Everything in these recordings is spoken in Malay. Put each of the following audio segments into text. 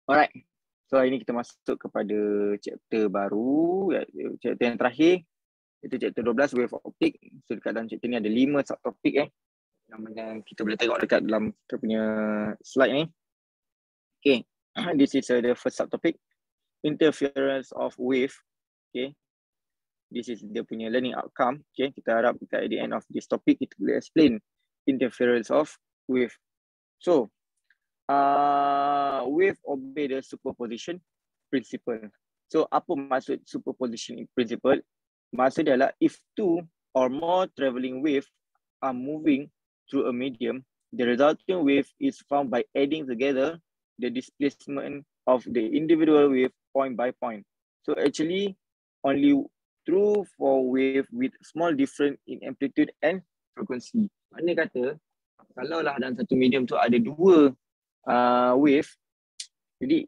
Alright. So hari ni kita masuk kepada chapter baru, chapter yang terakhir. Itu chapter 12, wave optic. So dekat dalam chapter ni ada 5 subtopik yang kita boleh tengok dekat dalam kita punya slide ni. Okay. This is the first subtopic, interference of wave. Okay. This is dia punya learning outcome. Okay. Kita harap kita at the end of this topic kita boleh explain interference of wave. So wave obey the superposition principle. So apa maksud superposition principle? Maksud dia adalah if two or more travelling wave are moving through a medium, the resulting wave is found by adding together the displacement of the individual wave point by point. So actually only true for wave with small difference in amplitude and frequency. Mana kata kalau lah dalam satu medium tu ada dua wave, jadi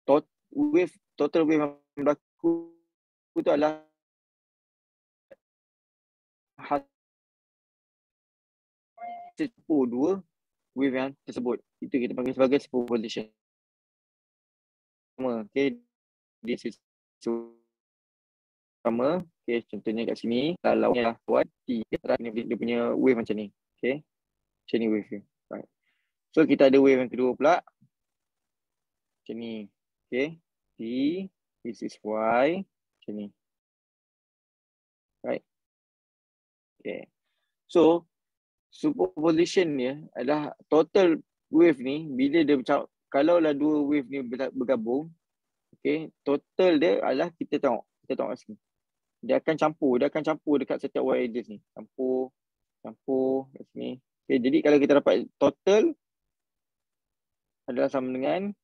total wave yang berlaku itu adalah dua wave yang tersebut. Itu kita panggil sebagai superposition. Okay, this is sama. Okay, contohnya kat sini kalau lah buat T, dia punya wave macam ni. Okay, macam ni wave dia. Right. So kita ada wave yang kedua pula. Macam ni. Okay, T, this is Y, macam ni. Right. Okay. So superposition dia adalah total wave ni bila dia kalau lah dua wave ni bergabung, okay, total dia adalah kita tengok kat sini. Dia akan campur dekat setiap Y edges ni. Campur kat sini. Okay, jadi kalau kita dapat total adalah sama dengan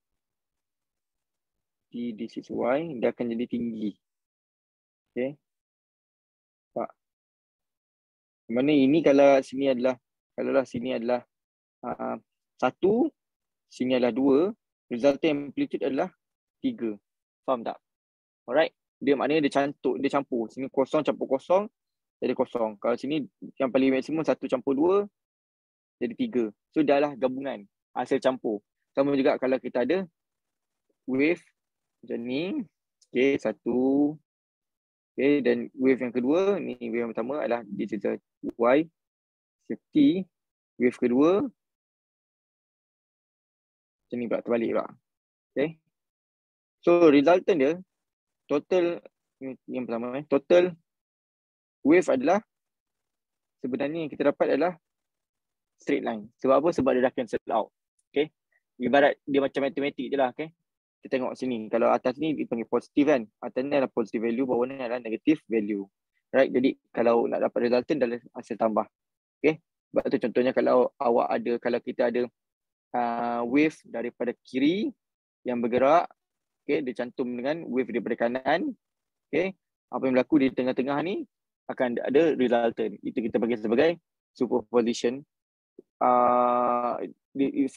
T, this is Y, dia akan jadi tinggi. Okay. Mana ini kalau sini adalah sini adalah 1, sini adalah 2, resultant amplitude adalah 3. Faham tak? Alright. Dia maknanya dia campur. Sini kosong campur kosong jadi kosong. Kalau sini yang paling maksimum 1 campur 2 jadi 3. So dah lah gabungan hasil campur. Sama juga kalau kita ada wave macam ni. Okay, 1. Okay, dan wave yang kedua, ni wave yang pertama adalah this is a Y, T. Wave kedua, macam ni pula, terbalik pula. Okay. So resultant dia, total, yang pertama, total wave adalah, sebenarnya yang kita dapat adalah straight line. Sebab apa? Sebab dia dah cancel out. Okay. Ibarat dia macam matematik je lah. Okay. Kita tengok sini, kalau atas ni dipanggil positif kan, atas ni adalah positive value, bawah ni adalah negative value, right? Jadi kalau nak dapat resultant adalah hasil tambah. Okay, sebab tu contohnya kalau kita ada wave daripada kiri yang bergerak, okay, dia cantum dengan wave daripada kanan, okay, apa yang berlaku di tengah-tengah ni akan ada resultant. Itu kita bagi sebagai superposition,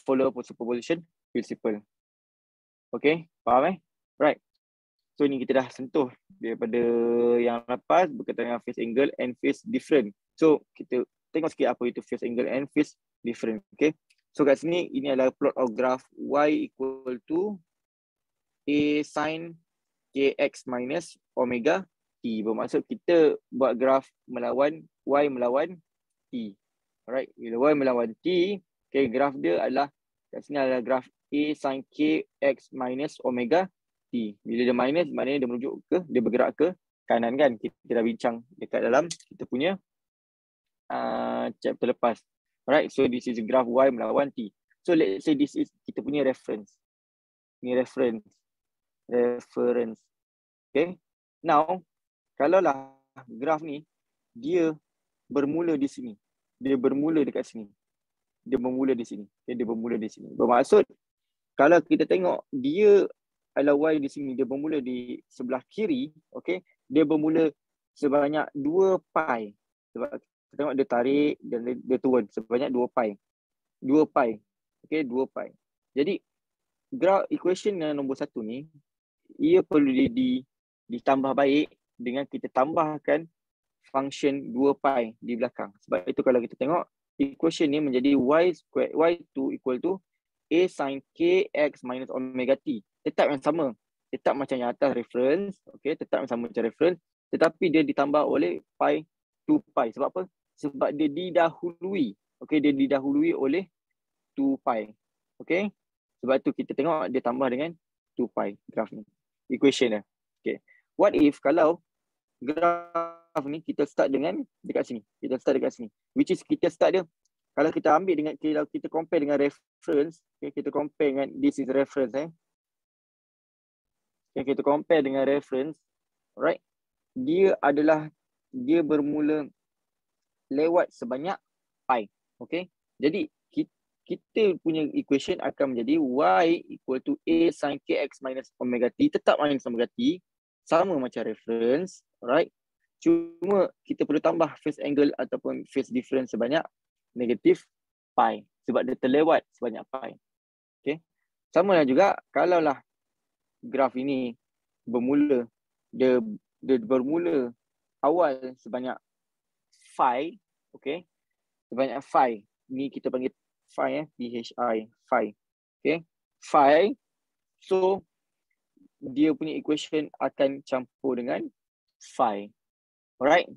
follow superposition principle. Okay, faham Right. So ni kita dah sentuh daripada yang lepas berkaitan dengan phase angle and phase difference. So kita tengok sikit apa itu phase angle and phase difference. Okay. So kat sini ini adalah plot of graph Y equal to A sin KX minus omega T. Bermaksud kita buat graph melawan Y melawan T. Alright. Bila Y melawan T, okay, graph dia adalah kat sini adalah graph A sin KX minus omega T. Bila dia minus, maknanya dia bergerak ke kanan kan. Kita dah bincang dekat dalam kita punya chapter lepas. Alright, so this is graph Y melawan T. So let's say this is kita punya reference. Ni reference. Okay. Now, kalaulah graph ni, dia bermula di sini. Dia bermula dekat sini. Dia bermula di sini. Okay, dia bermula di sini. Bermaksud, kalau kita tengok dia adalah Y di sini, dia bermula di sebelah kiri, okay, dia bermula sebanyak 2 pi. Sebab kita tengok dia tarik dan dia turun sebanyak 2 pi. 2 pi. Okay, 2 pi. Jadi, graph equation yang nombor 1 ni, ia perlu ditambah baik dengan kita tambahkan function 2 pi di belakang. Sebab itu kalau kita tengok, equation ni menjadi Y2 equal to A sin KX minus omega T. tetap yang sama. Tetap macam yang atas reference, okay, tetap yang sama macam reference, tetapi dia ditambah oleh pi 2 pi. Sebab apa? Sebab dia didahului. Okay, dia didahului oleh 2 pi. Okay. Sebab tu kita tengok dia tambah dengan 2 pi graf ni. Equation dia. Okay. What if kalau graf ni kita start dengan dekat sini. Kita start dekat sini. Which is kita start dia, kalau kita ambil dengan, kalau kita compare dengan reference, okay, kita compare dengan, this is reference okay, kita compare dengan reference, alright, dia bermula lewat sebanyak pi. Okay. Jadi kita punya equation akan menjadi y equal to a sin kx minus omega t, tetap minus omega t, sama macam reference, alright. Cuma kita perlu tambah phase angle ataupun phase difference sebanyak negatif pi sebab dia terlewat sebanyak pi. Okay. Sama lah juga kalaulah graf ini bermula, dia bermula awal sebanyak phi, okay, sebanyak phi. Ni kita panggil phi, phi, okay, phi. So dia punya equation akan campur dengan phi. Alright.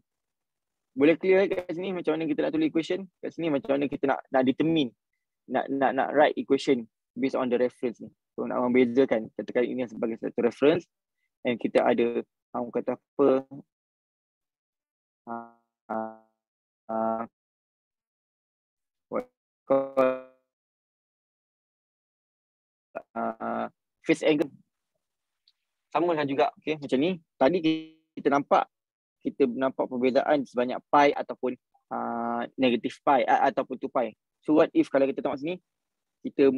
Boleh clear kat sini macam mana kita nak tulis equation? Kat sini macam mana kita nak determine, nak write equation based on the reference ni. So nak membezakan, katakan ini sebagai satu reference and kita ada kata apa, phase angle sama lah juga, okay, macam ni. Tadi kita nampak perbezaan sebanyak pi ataupun negatif pi ataupun 2 pi. So what if kalau kita tengok sini, kita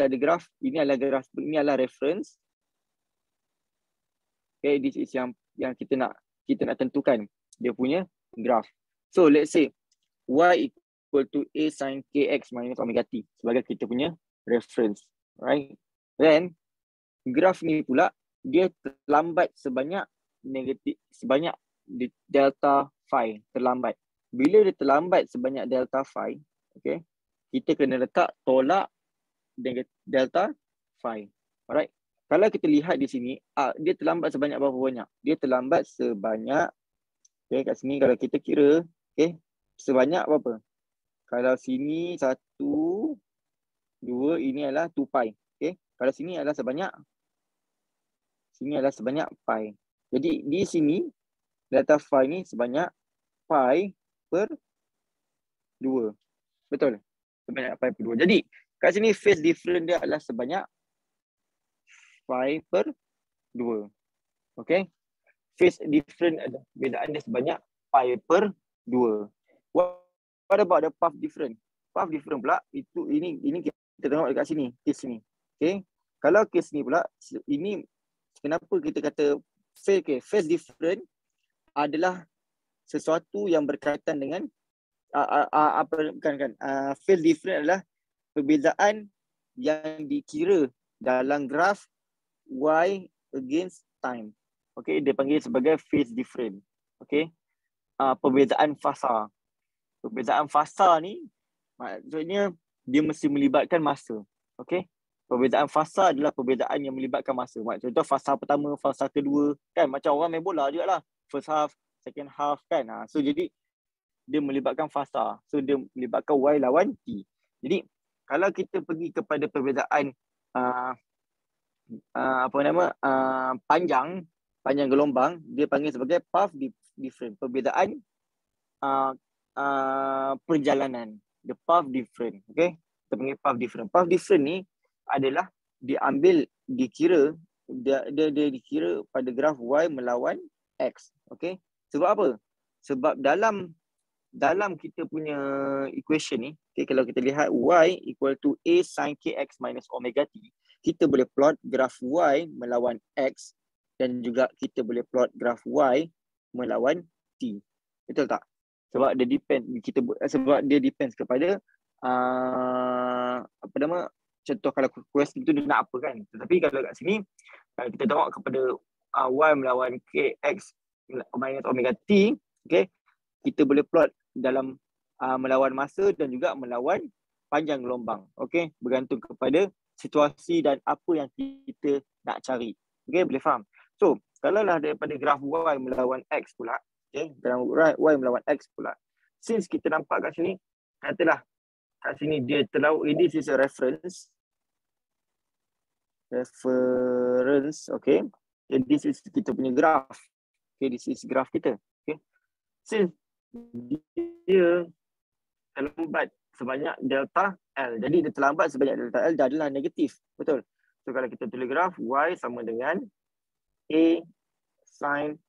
ada graf, ini adalah reference. Okay, this is yang kita nak tentukan dia punya graf. So let's say y equal to a sin kx minus omega t sebagai kita punya reference, right? Then graf ni pula dia terlambat sebanyak delta phi, terlambat. Bila dia terlambat sebanyak delta phi, okay, kita kena letak tolak delta phi. Alright. Kalau kita lihat di sini, dia terlambat sebanyak berapa banyak? Dia terlambat sebanyak, okay, kat sini kalau kita kira, okay, sebanyak berapa? Kalau sini 1, 2, ini adalah 2 pi. Okay. Kalau sini adalah sebanyak pi. Jadi di sini delta phi ni sebanyak pi per 2. Betul? Sebanyak pi per 2. Jadi kat sini phase difference dia adalah sebanyak pi per 2. Okay? Phase difference ada perbezaan dia sebanyak pi per 2. What about the path difference? Path difference pula ini kita tengok dekat sini, case ni. Okay? Kalau case ni pula, ini kenapa kita kata phase difference adalah sesuatu yang berkaitan dengan phase difference adalah perbezaan yang dikira dalam graf y against time. Okay, dia panggil sebagai phase difference. Okay, perbezaan fasa. Perbezaan fasa ni maksudnya dia mesti melibatkan masa. Okay, perbezaan fasa adalah perbezaan yang melibatkan masa. Contoh fasa pertama, fasa kedua, kan macam orang main bola juga lah. First half, second half, kan. So jadi dia melibatkan fasa. So dia melibatkan y lawan t. Jadi kalau kita pergi kepada perbezaan panjang gelombang, dia panggil sebagai path difference. Perbezaan perjalanan. The path difference. Okay. Kita panggil path difference. Path difference ni adalah dikira pada graf y melawan x. Okay. Sebab apa? Sebab dalam kita punya equation ni, okay, kalau kita lihat y equal to a sin kx minus omega t, kita boleh plot graf y melawan x dan juga kita boleh plot graf y melawan t. Betul tak? Sebab dia depends kepada contoh kalau question tu dia nak apa, kan. Tetapi kalau kat sini kita tengok kepada y melawan kx minus omega t, okay, kita boleh plot dalam melawan masa dan juga melawan panjang gelombang. Okay, bergantung kepada situasi dan apa yang kita nak cari. Okay, boleh faham? So, kalau lah daripada graf Y melawan X pula, okay, graf Y melawan X pula, since kita nampak kat sini, katalah kat sini dia terlalu, this is a reference, okay. Okay, this is kita punya graf. Okay, this is graf kita. Okay, since dia terlambat sebanyak delta L, jadi dia terlambat sebanyak delta L dah adalah negatif, betul? So kalau kita tulis graf Y sama dengan A sin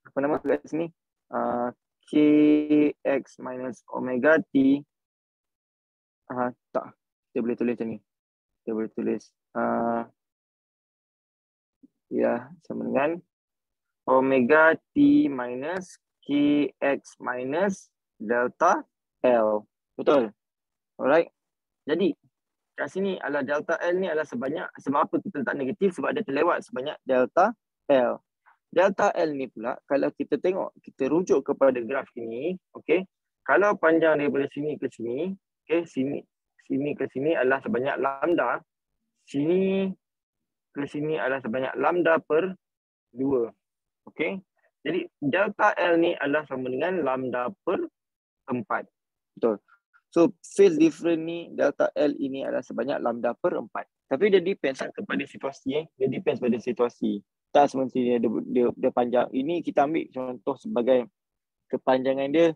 apa nama kat sini, Kx minus omega T, tak, kita boleh tulis macam ni, kita boleh tulis ya sama dengan omega T minus Kx minus delta L, betul? Alright, jadi kat sini adalah delta L ni adalah sebanyak, sebab apa kita letak negatif? Sebab dia terlewat sebanyak delta L. Delta L ni pula, kalau kita tengok, kita rujuk kepada graf ini, okay, kalau panjang daripada sini ke sini, okay, sini ke sini adalah sebanyak lambda, sini ke sini adalah sebanyak lambda per 2. Okay. Jadi delta L ni adalah sama dengan lambda per 4. Betul. So phase difference ni, delta L ini adalah sebanyak lambda per 4. Tapi dia depends kepada situasi. Dia depends pada situasi. Tak semestinya dia panjang. Ini kita ambil contoh sebagai kepanjangan dia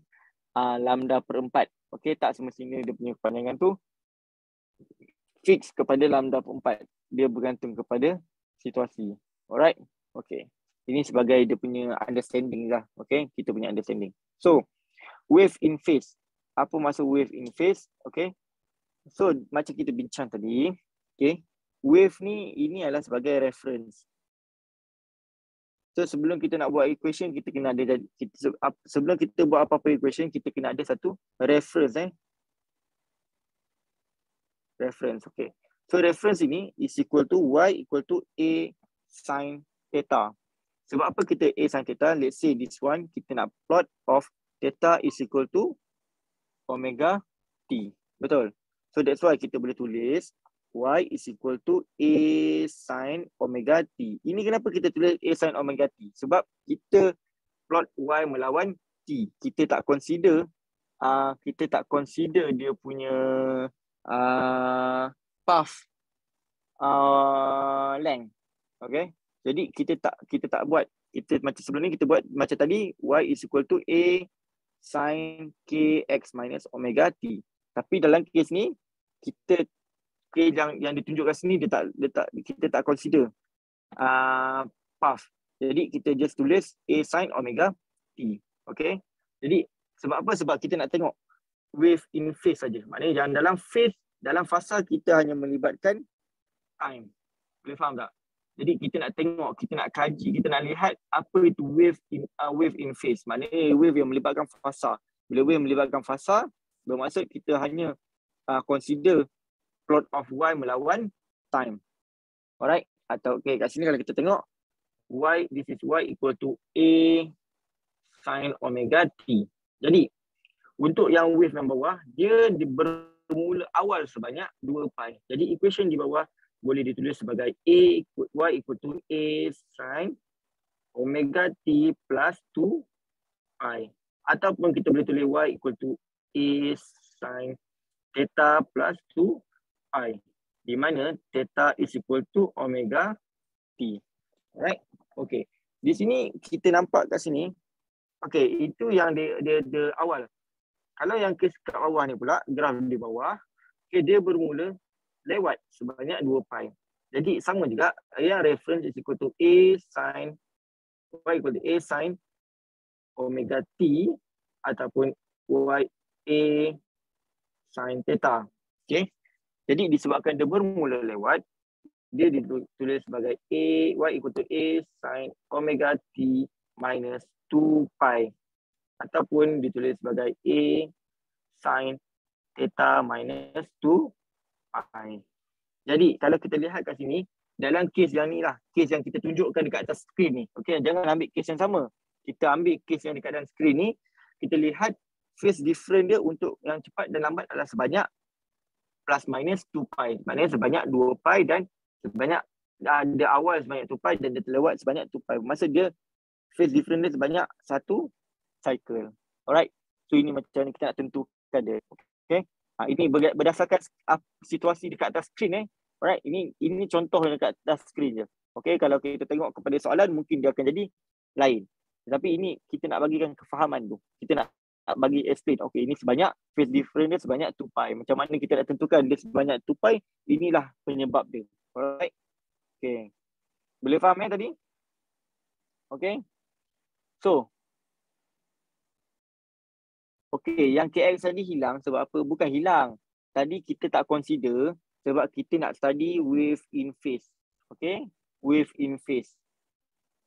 lambda per 4. Okay, tak semestinya dia punya kepanjangan tu fix kepada lambda per 4. Dia bergantung kepada situasi. Alright? Okay. Ini sebagai dia punya understanding lah. Okay, kita punya understanding. So, wave in phase. Apa maksud wave in phase? Okay. So, macam kita bincang tadi. Okay. Wave ni, ini adalah sebagai reference. So, sebelum kita nak buat equation, kita kena ada, sebelum kita buat apa-apa equation, kita kena ada satu reference. Reference, okay. So, reference ini is equal to Y equal to A sin theta. Sebab apa kita A sin theta? Let's say this one, kita nak plot of theta is equal to omega T. Betul? So, that's why kita boleh tulis Y is equal to A sin omega T. Ini kenapa kita tulis A sin omega T? Sebab kita plot Y melawan T. Kita tak consider dia punya path length. Okay. Jadi kita tak buat, kita macam sebelum ni kita buat macam tadi, Y is equal to A sin Kx minus omega T. Tapi dalam kes ni kita yang ditunjukkan sini kita tak consider path. Jadi kita just tulis A sin omega T. Okay. Jadi sebab apa? Sebab kita nak tengok wave in phase saja. Maknanya yang dalam phase, dalam fasa kita hanya melibatkan time. Boleh faham tak? Jadi kita nak tengok, kita nak kaji, kita nak lihat apa itu wave in phase. Maknanya wave yang melibatkan fasa. Bila wave melibatkan fasa, bermaksud kita hanya consider plot of Y melawan time. Alright? Atau okay, kat sini kalau kita tengok Y, this is Y equal to A sin omega T. Jadi untuk yang wave yang bawah, dia bermula awal sebanyak 2 pi. Jadi equation di bawah boleh ditulis sebagai Y equal to A sin omega T plus 2 pi. Ataupun kita boleh tulis Y equal to A sin theta plus 2 pi. Di mana theta is equal to omega T. Alright? Okay. Di sini kita nampak kat sini. Okay, itu yang dia awal. Kalau yang kes kat bawah ni pula, graf di bawah, okay, dia bermula lewat sebanyak 2 pi. Jadi sama juga, yang reference is equal to A sin, Y equal to A sin omega T ataupun Y A sin theta. Okay. Jadi disebabkan dia bermula lewat, dia ditulis sebagai A, Y equal to A sin omega T minus 2 pi. Ataupun ditulis sebagai A sin theta minus 2 pi. Jadi kalau kita lihat kat sini, dalam kes yang ni lah, kes yang kita tunjukkan dekat atas skrin ni. Okay, jangan ambil kes yang sama. Kita ambil kes yang dekat dalam skrin ni, kita lihat phase difference dia untuk yang cepat dan lambat adalah sebanyak plus minus 2 pi. Maknanya sebanyak 2 pi dan sebanyak ada awal sebanyak 2 pi dan dia terlewat sebanyak 2 pi. Maksud dia phase difference dia sebanyak satu cycle. Alright. So ini macam ni kita nak tentukan dia. Okay. Ini berdasarkan situasi dekat atas screen. Alright. Ini contoh dekat atas screen je. Okay. Kalau kita tengok kepada soalan mungkin dia akan jadi lain. Tetapi ini kita nak bagikan kefahaman tu. Kita nak bagi explain. Okay, ini sebanyak phase difference dia sebanyak 2 pi. Macam mana kita nak tentukan dia sebanyak 2 pi? Inilah penyebab dia. Alright. Okay. Boleh faham tadi? Okay. So. Okay, yang KX tadi hilang sebab apa? Bukan hilang. Tadi kita tak consider sebab kita nak study wave in phase. Okay. Wave in phase.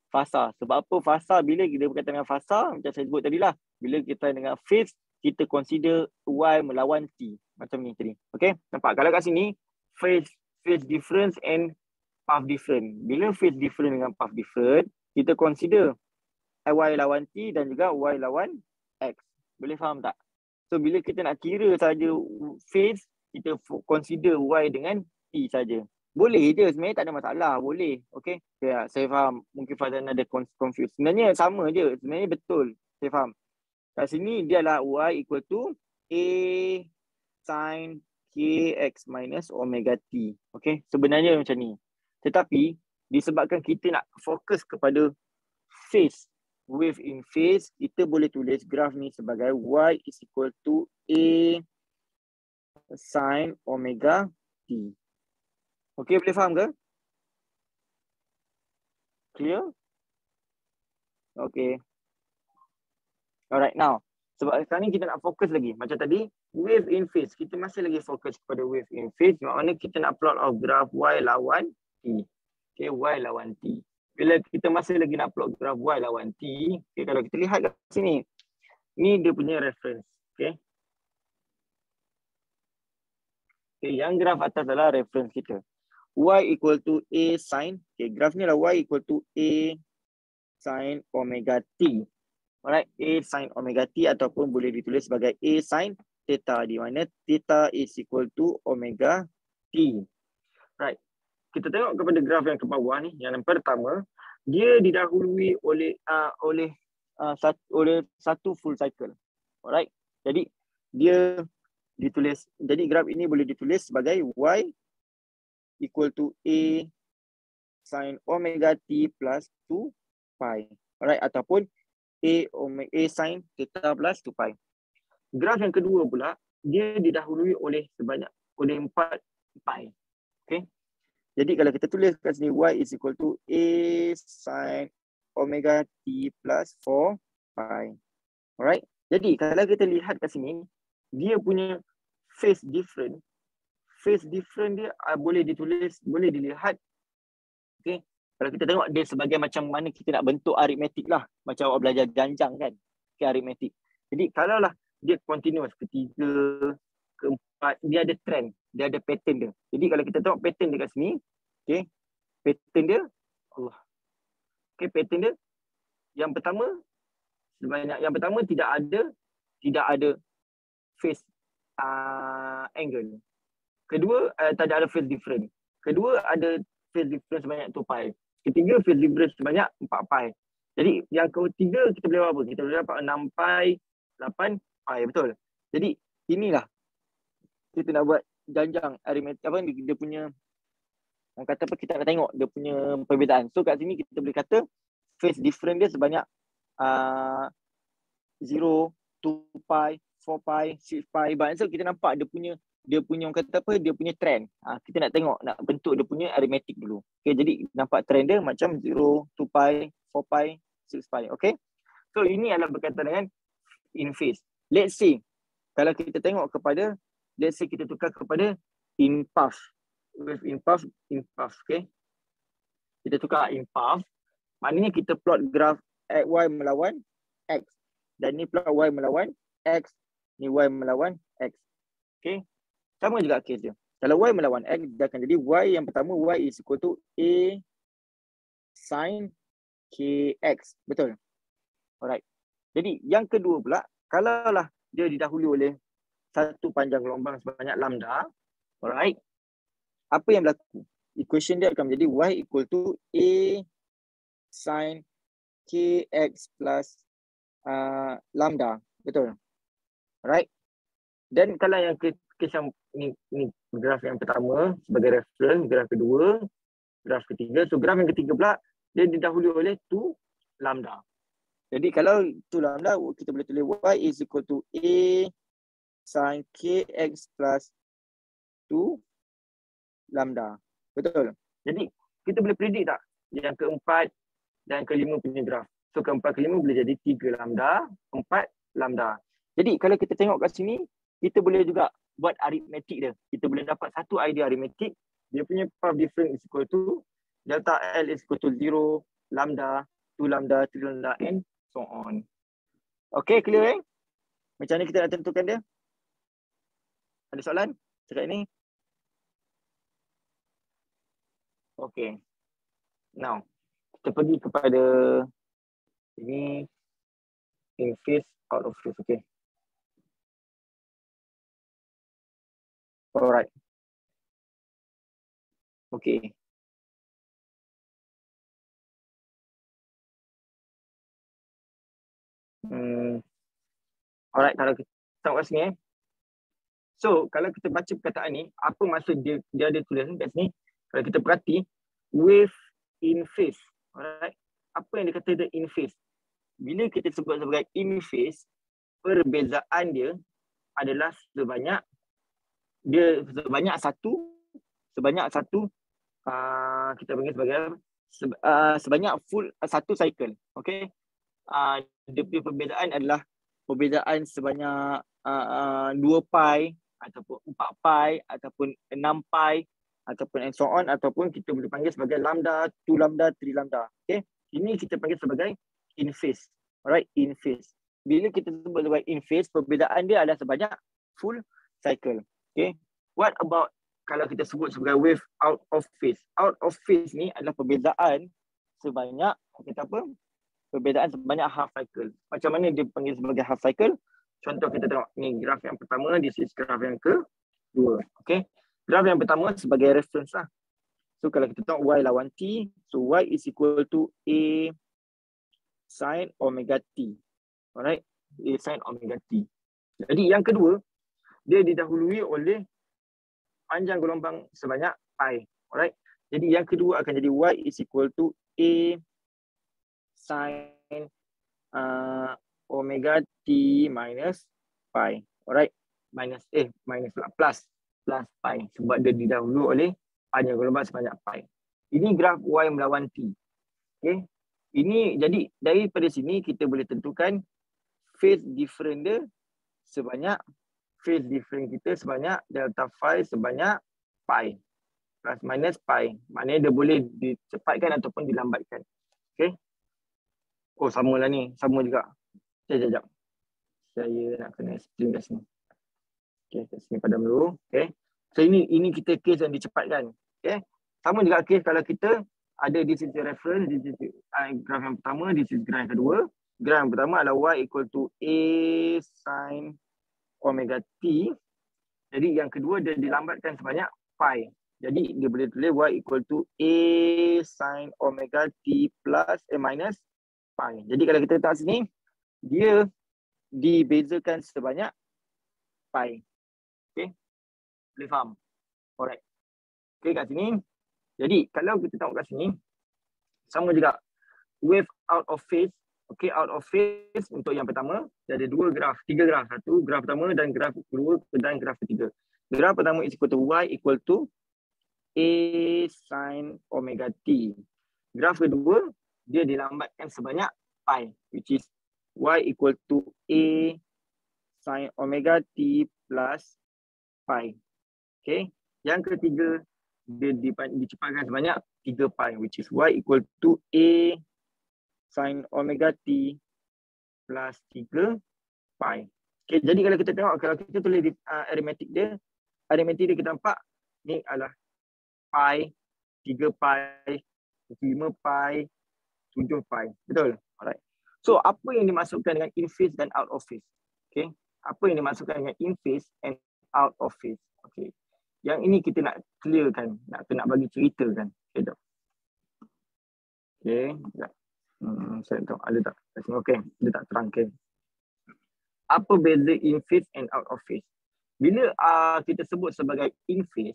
Fasa. Sebab apa fasa? Bila kita berkaitan dengan fasa, macam saya sebut tadi lah. Bila kita dengan phase, kita consider Y melawan T. Macam ni tadi. Okay. Nampak? Kalau kat sini, phase difference and path difference. Bila phase difference dengan path difference, kita consider Y lawan T dan juga Y lawan X. Boleh faham tak? So, bila kita nak kira saja phase, kita consider Y dengan T saja. Boleh je, sebenarnya tak ada masalah. Boleh. Okay. Ya, saya faham. Mungkin Fazan ada confused. Sebenarnya sama je. Sebenarnya betul. Saya faham. Kat sini dia adalah Y equal to A sin KX minus omega T. Okay. Sebenarnya macam ni. Tetapi, disebabkan kita nak fokus kepada phase, wave in phase, kita boleh tulis graf ni sebagai Y is equal to A sin omega T. Okay, boleh faham ke? Clear? Okay. Alright, now. Sebab sekarang ni kita nak fokus lagi. Macam tadi, wave in phase. Kita masih lagi fokus kepada wave in phase. Maknanya kita nak plot of graph Y lawan T. Okay, Y lawan T. Bila kita masih lagi nak plot graph Y lawan T, okay, kalau kita lihat kat sini, ni dia punya reference. Okay. Okay, yang graph atas adalah reference kita. Y equal to A sin, okay, graf ni lah Y equal to A sin omega T. Alright, A sin omega T ataupun boleh ditulis sebagai A sin theta, di mana theta is equal to omega T. Right, kita tengok kepada graf yang ke bawah ni, yang pertama, dia didahului oleh satu full cycle. Alright, jadi dia ditulis, jadi graf ini boleh ditulis sebagai Y equal to A sin omega T plus 2 pi. Alright, ataupun A sin theta plus 2 pi. Graf yang kedua pula, dia didahului oleh 4 pi. Okay. Jadi kalau kita tulis kat sini, Y is equal to A sin omega T plus 4 pi. Alright. Jadi kalau kita lihat kat sini, dia punya phase difference. Phase difference dia boleh ditulis, boleh dilihat. Okay. Kalau kita tengok dia sebagai macam mana kita nak bentuk aritmetik lah. Macam awak belajar ganjang kan. Okay, aritmetik. Jadi kalau lah dia continuous, ketiga, keempat, dia ada trend. Dia ada pattern dia. Jadi kalau kita tengok pattern dia kat sini. Okay. Pattern dia. Allah. Okay, pattern dia. Yang pertama tidak ada phase angle. Kedua, tak ada phase difference. Kedua, ada phase difference sebanyak 2 pi. Ketiga, phase difference sebanyak 4 pi. Jadi, yang ketiga, kita boleh apa? Kita boleh dapat 6 pi, 8 pi. Betul? Jadi, inilah. Kita nak buat janjang aritmetik. Apa dia punya, orang kata apa, kita nak tengok dia punya perbezaan. So, kat sini kita boleh kata, phase difference dia sebanyak 0, 2 pi, 4 pi, 6 pi. So, kita nampak dia punya orang kata apa, dia punya trend. Kita nak tengok, nak bentuk dia punya aritmetik dulu. Okay, jadi nampak trend dia macam 0, 2 pi, 4 pi, 6 pi. Okay. So ini adalah berkaitan dengan in phase. Let's say, kalau kita tengok kepada, let's say kita tukar kepada in path. With in path. Okay. Kita tukar in path. Maknanya kita plot graf Y melawan X. Dan ni plot Y melawan X. Ni Y melawan X. Okay. Sama juga case dia. Kalau Y melawan X, dia akan jadi Y yang pertama, Y is equal to A sin KX. Betul? Alright. Jadi yang kedua pula, kalaulah dia didahului oleh satu panjang gelombang sebanyak lambda, Alright. Apa yang berlaku? Equation dia akan menjadi y equal to a sin kx plus lambda. Betul? Alright. Dan kalau yang kes yang ni graf yang pertama sebagai reference, graf kedua, graf ketiga. So graf yang ketiga pula dia didahului oleh 2 lambda. Jadi kalau 2 lambda kita boleh tulis y is equal to a sin kx plus 2 lambda. Betul? Jadi kita boleh predict tak yang keempat dan kelima punya graf. So keempat kelima boleh jadi 3 lambda, 4 lambda. Jadi kalau kita tengok kat sini, kita boleh juga buat aritmetik dia. Kita boleh dapat satu idea aritmetik. Dia punya path difference is equal to delta L is equal to 0, lambda, 2 lambda, 3 lambda, and so on. Okay, clear Macam mana kita nak tentukan dia? Ada soalan cakap ini? Okay. Now, kita pergi kepada ini in phase, out of phase. Okay. Alright. Okay. Alright, kalau kita tengok kat sini So, kalau kita baca perkataan ni, apa maksud dia ada tulis kat sini? Kalau kita perhati, wave in phase. Alright. Apa yang dia kata dia in phase? Bila kita sebut sebagai in phase, perbezaan dia adalah sebanyak satu kita panggil sebagai sebanyak full satu cycle. Okay. Dia punya perbezaan adalah perbezaan sebanyak 2 pi ataupun 4 pi ataupun 6 pi ataupun and so on, ataupun kita boleh panggil sebagai lambda, 2 lambda, 3 lambda. Okay. Ini kita panggil sebagai in phase. Alright, in phase. Bila kita sebut sebagai in phase, perbezaan dia adalah sebanyak full cycle. Okay. What about kalau kita sebut sebagai wave out of phase? Out of phase ni adalah perbezaan sebanyak, kita apa? Perbezaan sebanyak half cycle. Macam mana dia panggil sebagai half cycle? Contoh kita tengok ni graf yang pertama, this is graf yang kedua. Okay. Graf yang pertama sebagai reference lah. So kalau kita tengok y lawan t, so y is equal to a sin omega t. Alright, a sin omega t. Jadi yang kedua, dia didahului oleh panjang gelombang sebanyak pi. Alright. Jadi yang kedua akan jadi y is equal to a sin omega t minus pi. Alright. Minus plus pi. Sebab dia didahului oleh panjang gelombang sebanyak pi. Ini graf y melawan t. Okay. Ini jadi daripada sini kita boleh tentukan phase difference dia sebanyak phase difference kita sebanyak delta phi sebanyak pi plus minus pi. Maknanya dia boleh dicepatkan ataupun dilambatkan. Okay. Oh, samalah ni. Sama juga. Sekejap. Saya nak kena explain kat sini. Okay, kat sini padam dulu. Okay. So ini kita case yang dicepatkan. Okay. Sama juga case kalau kita ada this is the reference, this is graf yang pertama, this is graf yang kedua. Graf yang pertama adalah y equal to a sin omega t. Jadi yang kedua dia dilambatkan sebanyak pi. Jadi dia boleh tulis y equal to a sin omega t plus minus pi. Jadi kalau kita letak sini, dia dibezakan sebanyak pi. Okay. Boleh faham? Alright. Okay, kat sini. Jadi kalau kita tengok kat sini, sama juga wave out of phase. Okay, out of phase untuk yang pertama, dia ada tiga graf. Satu graf pertama dan graf kedua dan graf ketiga. Graf pertama is equal to y equal to a sin omega t. Graf kedua, dia dilambatkan sebanyak pi, which is y equal to a sin omega t plus pi. Okay. Yang ketiga, dia dicepatkan sebanyak 3 pi, which is y equal to a sin omega t plus 3 pi. Okay, jadi kalau kita tengok, kalau kita tulis aritmetik dia kita nampak ni adalah pi, 3 pi, 5 pi, 7 pi. Betul? Alright. So, apa yang dimasukkan dengan in phase dan out of phase? Okay. Apa yang dimasukkan dengan in phase and out of phase? Okay. Yang ini kita nak clearkan, nak bagi ceritakan. Okay, tak? Okay, tak. Saya tahu ada tak? Okay, dia tak terang. Okay. Apa beza in phase and out of phase? Bila kita sebut sebagai in phase,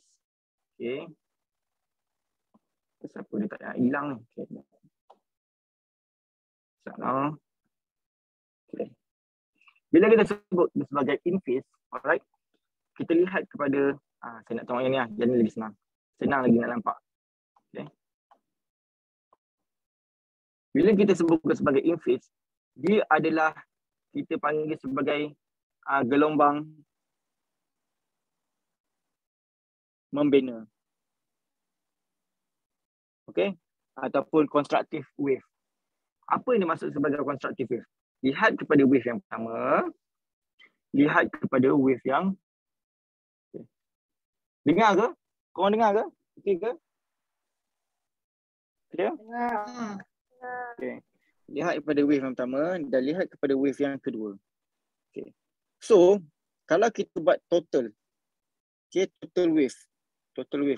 okay. Siapa dia tak nak hilang ni? Okay. Salah. Okay. Bila kita sebut sebagai in phase, alright, kita lihat kepada, saya nak tengok yang ni lah, yang ni lagi senang. Senang lagi nak nampak. Okay. Bila kita sebut sebagai in phase, dia adalah kita panggil sebagai gelombang membina. Okay. Ataupun constructive wave. Apa yang dimaksud sebagai constructive wave? Lihat kepada wave yang pertama. Lihat kepada wave yang... Okay. Dengar ke? Korang dengar ke? Okey ke? Okay? Okay. Lihat kepada wave yang pertama dan lihat kepada wave yang kedua. Okay. So, kalau kita buat total. Okay, total wave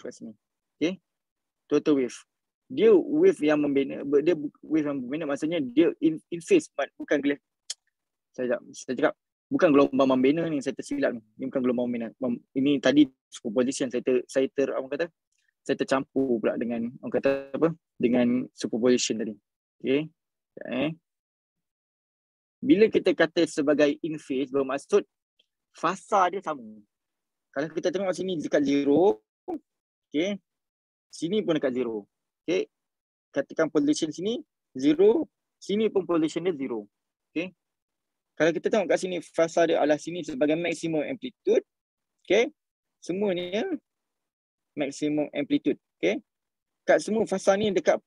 kat sini. Okay. Total wave. Dia wave yang membina, maksudnya dia in phase, bukan saya cakap bukan gelombang membina ni, saya tersilap ni. Ini bukan gelombang membina. Ini tadi superposition, saya tercampur pula dengan orang kata apa? Dengan superposition tadi. Okay. Bila kita kata sebagai in phase, bermaksud fasa dia sama. Kalau kita tengok sini dekat 0, okay. Sini pun dekat 0. Okay. Katakan position sini 0, sini pun position dia 0. Okay. Kalau kita tengok kat sini, fasa dia adalah sini sebagai maximum amplitude. Okay. Semua ni maximum amplitude. Okay. Kat semua fasa ni dekat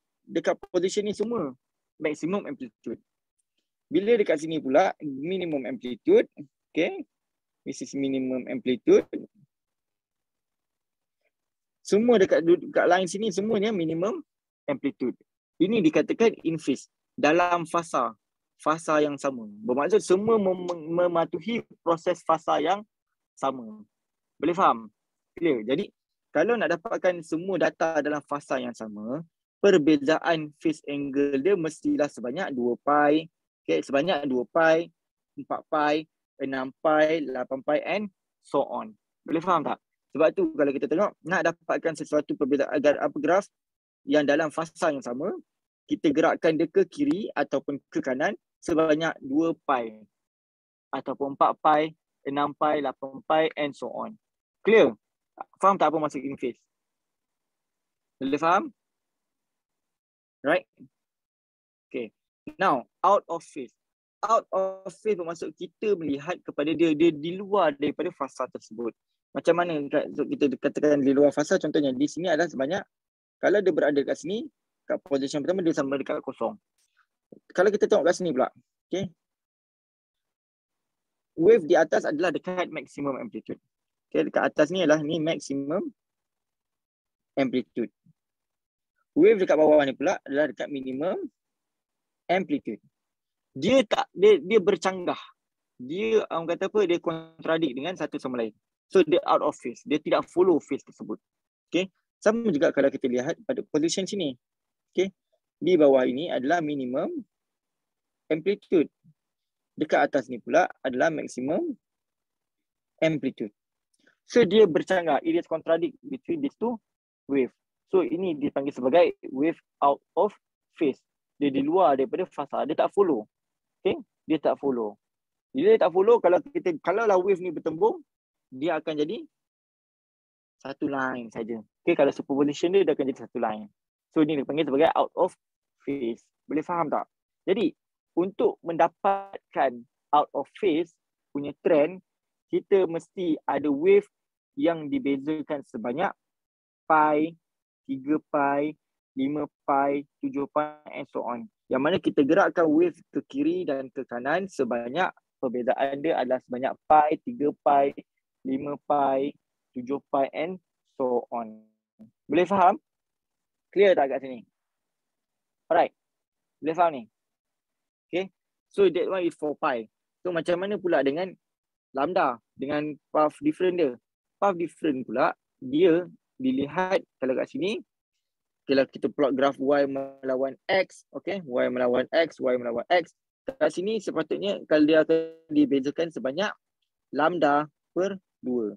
position ni semua maximum amplitude. Bila dekat sini pula minimum amplitude. Okay. This is minimum amplitude. Semua dekat line sini semuanya minimum amplitude. Ini dikatakan in phase dalam fasa yang sama. Bermaksud semua mematuhi proses fasa yang sama. Boleh faham? Clear? Jadi kalau nak dapatkan semua data dalam fasa yang sama, perbezaan phase angle dia mestilah sebanyak 2 pi. Okay, sebanyak 2 pi, 4 pi, 6 pi, 8 pi and so on. Boleh faham tak? Sebab tu kalau kita tengok nak dapatkan sesuatu perbezaan agar graf yang dalam fasa yang sama, kita gerakkan dia ke kiri ataupun ke kanan sebanyak 2 pi ataupun 4 pi, 6 pi, 8 pi and so on. Clear? Faham tak apa maksud in phase? Boleh faham? Right? Okay. Now, out of phase. Out of phase bermaksud kita melihat kepada dia di luar daripada fasa tersebut. Macam mana kita katakan di luar fasa, contohnya di sini adalah sebanyak, kalau dia berada kat sini, kat position pertama dia sama dekat kosong. Kalau kita tengok kat sini pula, okay. Wave di atas adalah dekat maximum amplitude. Okay, dekat atas ni adalah ni maximum amplitude. Wave dekat bawah ni pula adalah dekat minimum amplitude. Dia bercanggah. Dia orang kata apa? Dia kontradik dengan satu sama lain. So dia out of phase. Dia tidak follow phase tersebut. Okay. Sama juga kalau kita lihat pada position sini. Okay. Di bawah ini adalah minimum amplitude. Dekat atas ni pula adalah maximum amplitude. So dia bercanggah. It is contradict between these two wave. So ini dipanggil sebagai wave out of phase. Dia di luar daripada fasa. Dia tak follow. Okay. Dia tak follow. Bila dia tak follow, kalau wave ni bertembung, dia akan jadi satu line saja. Okay, kalau superposition dia akan jadi satu line. So ini dipanggil sebagai out of phase. Boleh faham tak? Jadi untuk mendapatkan out of phase punya trend, kita mesti ada wave yang dibezakan sebanyak pi, 3 pi, 5 pi, 7 pi and so on. Yang mana kita gerakkan wave ke kiri dan ke kanan sebanyak, perbezaan dia adalah sebanyak pi, 3 pi, 5 pi, 7 pi and so on. Boleh faham? Clear tak kat sini? Alright. Boleh faham ni? Okay. So that one is 4 pi. So macam mana pula dengan lambda? Dengan path different dia? Path different pula dia dilihat kalau kat sini, kalau kita plot graf Y melawan X, okay, Y melawan X, Y melawan X. Kat sini sepatutnya kalau dia akan dibezakan sebanyak lambda per 2.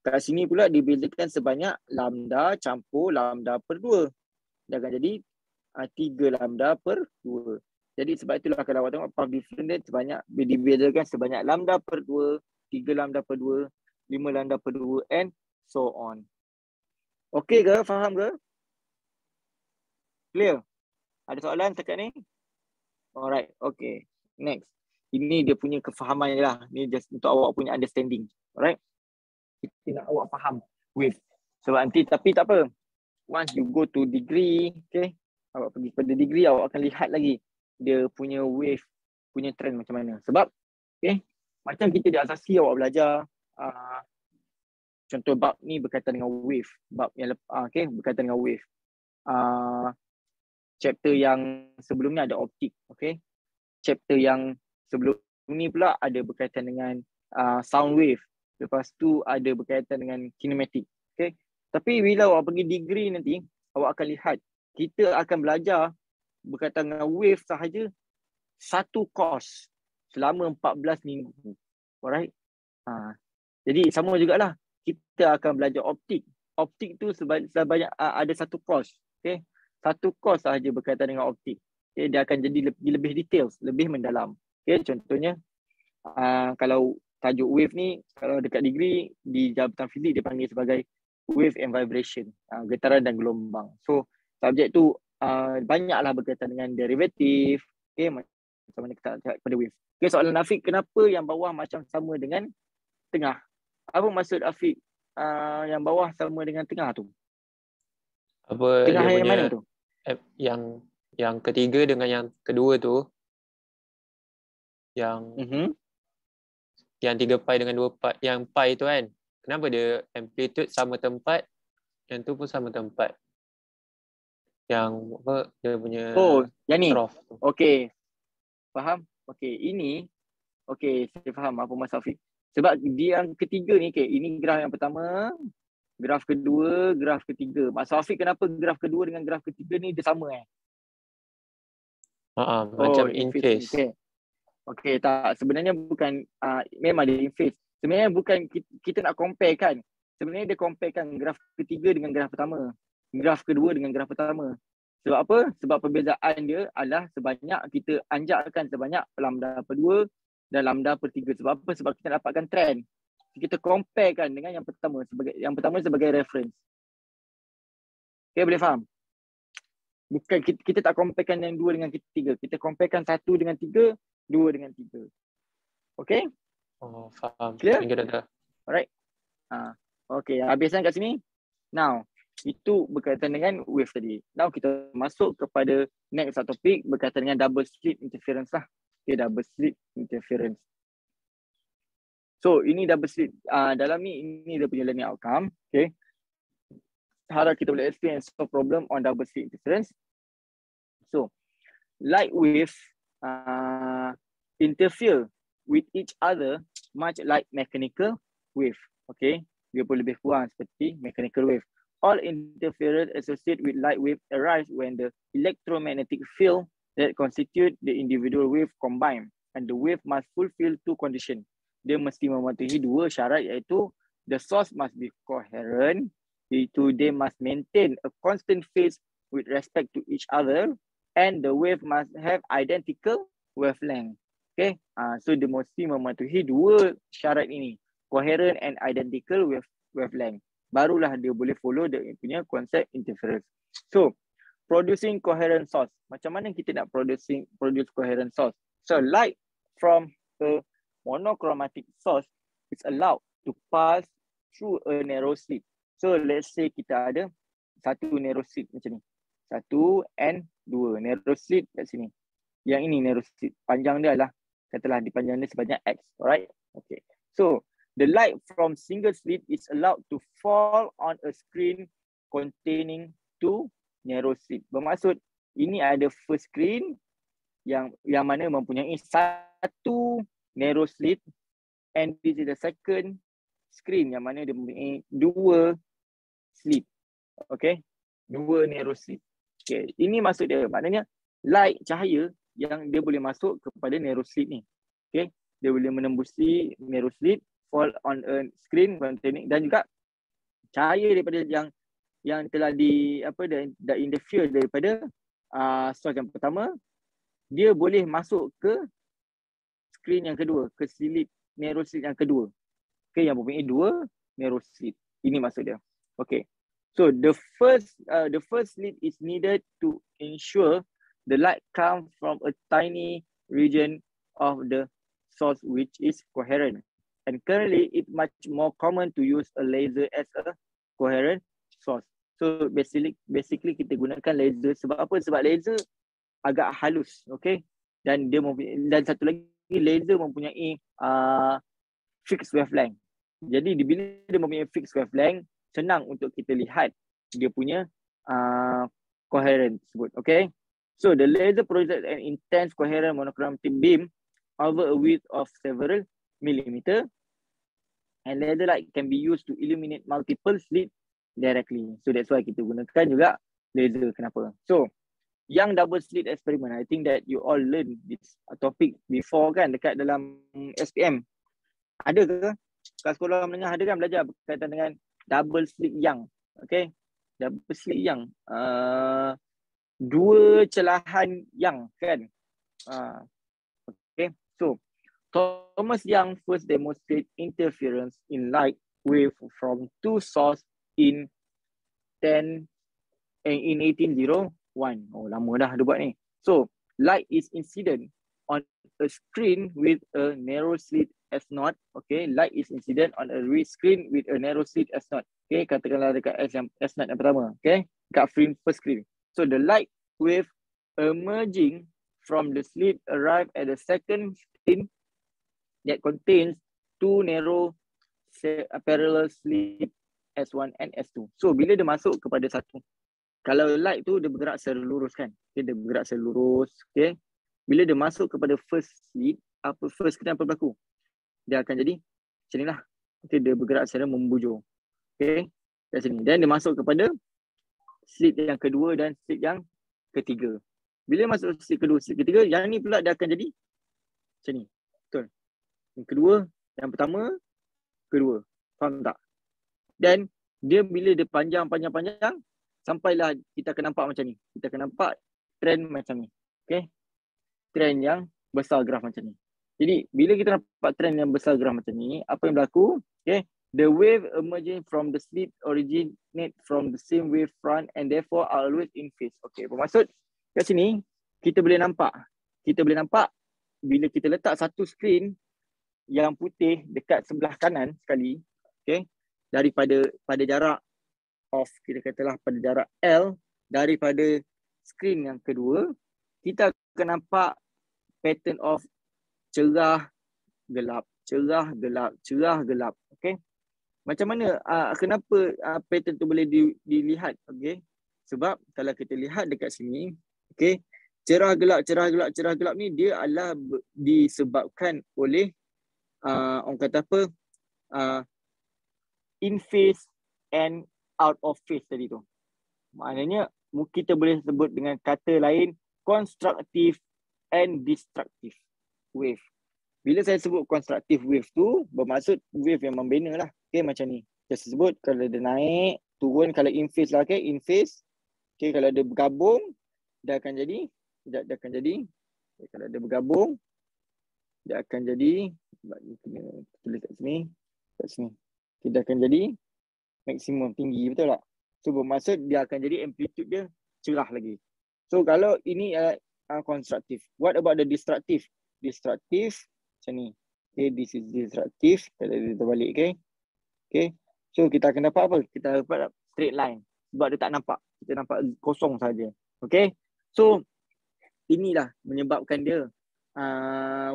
Kat sini pula dibezakan sebanyak lambda campur lambda per 2. Dia akan jadi 3 lambda per 2. Jadi sebab itulah kalau awak tengok path difference dia sebanyak dibezakan sebanyak lambda per 2, 3 lambda per 2, 5 lambda per 2 and so on. Okey ke? Faham ke? Clear? Ada soalan setakat ni? Alright, okay. Next. Ini dia punya kefahaman je lah. Ni just untuk awak punya understanding. Alright? Kita nak awak faham wave. Sebab nanti, tapi tak apa. Once you go to degree, okay, awak pergi pada degree, awak akan lihat lagi dia punya wave, punya trend macam mana. Sebab, okay, macam kita di asasi awak belajar, contoh bab ni berkaitan dengan wave. Bab yang okay, berkaitan dengan wave. Chapter yang sebelum ni ada optik, okay. Chapter yang sebelum ni pula ada berkaitan dengan sound wave. Lepas tu ada berkaitan dengan kinematik, okay. Tapi bila awak pergi degree nanti, awak akan lihat kita akan belajar berkaitan dengan wave sahaja satu course selama 14 minggu. Alright. Jadi sama jugalah. Kita akan belajar optik. Optik tu sebanyak ada satu course. Okay. Satu course sahaja berkaitan dengan optik. Okay. Dia akan jadi lebih details, lebih mendalam. Okay. Contohnya, kalau tajuk wave ni, kalau dekat degree, di jabatan fizik dia panggil sebagai wave and vibration. Getaran dan gelombang. So, subjek tu banyaklah berkaitan dengan derivatif. Okay. Macam mana kita cakap pada wave. Okay, soalan Afiq, kenapa yang bawah macam sama dengan tengah? Apa maksud Afiq yang bawah sama dengan tengah tu? Apa tengah dia yang punya mana tu? Yang ketiga dengan yang kedua tu, yang yang 3 pi dengan 2 pi, yang pi tu kan, kenapa dia amplitude sama tempat, yang tu pun sama tempat? Yang apa dia punya yang ni. trough tu. Okey. Faham? Okey, ini okey, saya faham apa maksud Afiq. Sebab dia yang ketiga ni, okay, ini graf yang pertama, graf kedua, graf ketiga. Maksud Afiq kenapa graf kedua dengan graf ketiga ni dia sama macam in phase. Okay, tak. Sebenarnya bukan, memang dia in phase. Sebenarnya bukan kita nak compare kan. Sebenarnya dia compare kan graf ketiga dengan graf pertama. Graf kedua dengan graf pertama. Sebab apa? Sebab perbezaan dia adalah sebanyak kita anjakkan sebanyak lambda per 2 dan lambda per 3. Sebab apa? Sebab kita dapatkan trend. Kita compare kan dengan yang pertama sebagai reference. Okay, boleh faham? Bukan kita tak comparekan yang 2 dengan 3. Kita comparekan 1 dengan 3, 2 dengan 3. Okay? Oh, faham. Clear? Dah. Alright. Okay, habiskan kat sini. Now, itu berkaitan dengan wave tadi. Now kita masuk kepada next topik berkaitan dengan double slit interference lah. Okay, double slit interference. So, ini double slit. Dalam ni, ini dia punya learning outcome. Okay. Harap kita boleh explain and solve problem on double slit interference. So, light waves interfere with each other much like mechanical wave. Okay. Dia pun lebih kurang seperti mechanical wave. All interference associated with light wave arise when the electromagnetic field that constitute the individual wave combine, and the wave must fulfill two conditions. Dia mesti mematuhi dua syarat, iaitu the source must be coherent, iaitu they must maintain a constant phase with respect to each other, and the wave must have identical wavelength. Okay, so dia mesti mematuhi dua syarat ini, coherent and identical wavelength. Barulah dia boleh follow dia punya konsep interference. So, producing coherent source. Macam mana kita nak produce coherent source? So, light from a monochromatic source is allowed to pass through a narrow slit. So, let's say kita ada satu narrow slit macam ni. 1 and 2. Narrow slit kat sini. Yang ini narrow slit. Panjang dia adalah, katalah dipanjang dia sebanyak X. Alright? Okay. So, the light from single slit is allowed to fall on a screen containing two narrow slit. Bermaksud, ini ada first screen yang mana mempunyai satu narrow slit, and this is the second screen yang mana dia mempunyai dua slit. Okay. 2 narrow slit. Okay. Ini maksud dia. Maknanya light, cahaya yang dia boleh masuk kepada narrow slit ni. Okay. Dia boleh menembusi narrow slit, fall on a screen containing, dan juga cahaya daripada yang telah dah interfere daripada source yang pertama, dia boleh masuk ke screen yang kedua, ke slit, narrow slit yang kedua. Okay, yang mempunyai 2 narrow slit. Ini maksud dia. Okay. So the first slit is needed to ensure the light comes from a tiny region of the source which is coherent. And currently it's much more common to use a laser as a coherent source. So basically kita gunakan laser sebab apa? Sebab laser agak halus, okay? Dan satu lagi, laser mempunyai fixed wavelength. Jadi bila dia mempunyai fixed wavelength, senang untuk kita lihat dia punya coherent tersebut, okay? So the laser projects an intense coherent monochromatic beam over a width of several millimeter, and laser light can be used to illuminate multiple slits directly. So that's why kita gunakan juga laser. Kenapa? So yang double slit experiment, I think that you all learn this topic before kan, dekat dalam SPM. Ada ke? Kat sekolah menengah ada kan belajar berkaitan dengan double slit yang. Okay. Double slit yang. 2 celahan yang kan. Okay. So Thomas Young first demonstrated interference in light wave from 2 sources in 1801. Oh, lama dah dia buat ni. So light is incident on a screen with a narrow slit S0. Okay, light is incident on a screen with a narrow slit S0. Okay, katakanlah dekat S0 yang pertama. Okay, dekat first screen. So the light wave emerging from the slit arrive at the second screen that contains 2 narrow parallel slit S1 and S2. So bila dia masuk kepada satu, kalau light tu dia bergerak secara lurus kan, okay, dia bergerak secara lurus. Okay, bila dia masuk kepada first slit, first screen apa berlaku? Dia akan jadi macam ni lah. Okay, dia bergerak secara membujur. Okay, kat sini. Dan dia masuk kepada slit yang kedua dan slit yang ketiga. Bila masuk slit kedua, slit ketiga, yang ni pula dia akan jadi macam ni. Betul. Yang kedua, yang pertama, kedua. Faham tak? Dan dia bila dia panjang, sampailah kita akan nampak macam ni. Kita akan nampak trend macam ni. Okay. Trend yang besar graf macam ni. Jadi, bila kita nampak trend yang besar graf macam ni, apa yang berlaku? Okay. The wave emerging from the slit originate from the same wave front and therefore are always in phase. Okay, bermaksud kat sini, kita boleh nampak bila kita letak satu screen yang putih dekat sebelah kanan sekali, okay, pada jarak of, kita katalah pada jarak L daripada screen yang kedua, kita akan nampak pattern of cerah, gelap, cerah, gelap, cerah, gelap. Okay. Macam mana, kenapa pattern tu boleh dilihat? Okay. Sebab kalau kita lihat dekat sini, okay, cerah, gelap, cerah, gelap, cerah, gelap ni dia adalah disebabkan oleh orang kata apa, in phase and out of phase tadi tu. Maknanya kita boleh sebut dengan kata lain constructive and destructive wave. Bila saya sebut constructive wave tu, bermaksud wave yang membina lah. Okay, macam ni. Saya sebut kalau dia naik, turun, kalau in phase lah, okay, in phase. Okay, kalau dia bergabung, dia akan jadi, dia akan jadi, okay, kalau dia bergabung, dia akan jadi, tulis kat sini, dia akan jadi maksimum tinggi, betul tak? So bermaksud dia akan jadi amplitude dia cerah lagi. So kalau ini constructive. What about the destructive? Destructive macam ni. Okay, this is destructive. Kalau kita balik, okay. Okay. So kita akan dapat apa? Kita dapat straight line. Sebab dia tak nampak. Kita nampak kosong saja. Okay. So inilah menyebabkan dia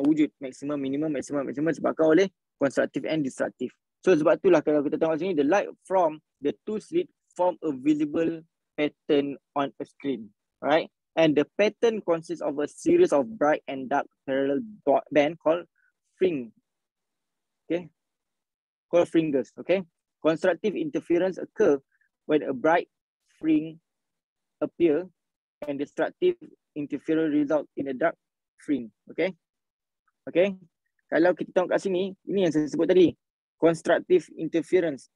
wujud maksimum, minimum, maksimum sebabkan oleh constructive and destructive. So sebab itulah kalau kita tengok sini, the light from the two slits form a visible pattern on a screen. Right? And the pattern consists of a series of bright and dark parallel band called fringe. Okay? Called fringes. Okay? Constructive interference occur when a bright fringe appear and destructive interference result in a dark fringe. Okay. Okay. Kalau kita tengok kat sini, ini yang saya sebut tadi. Constructive interference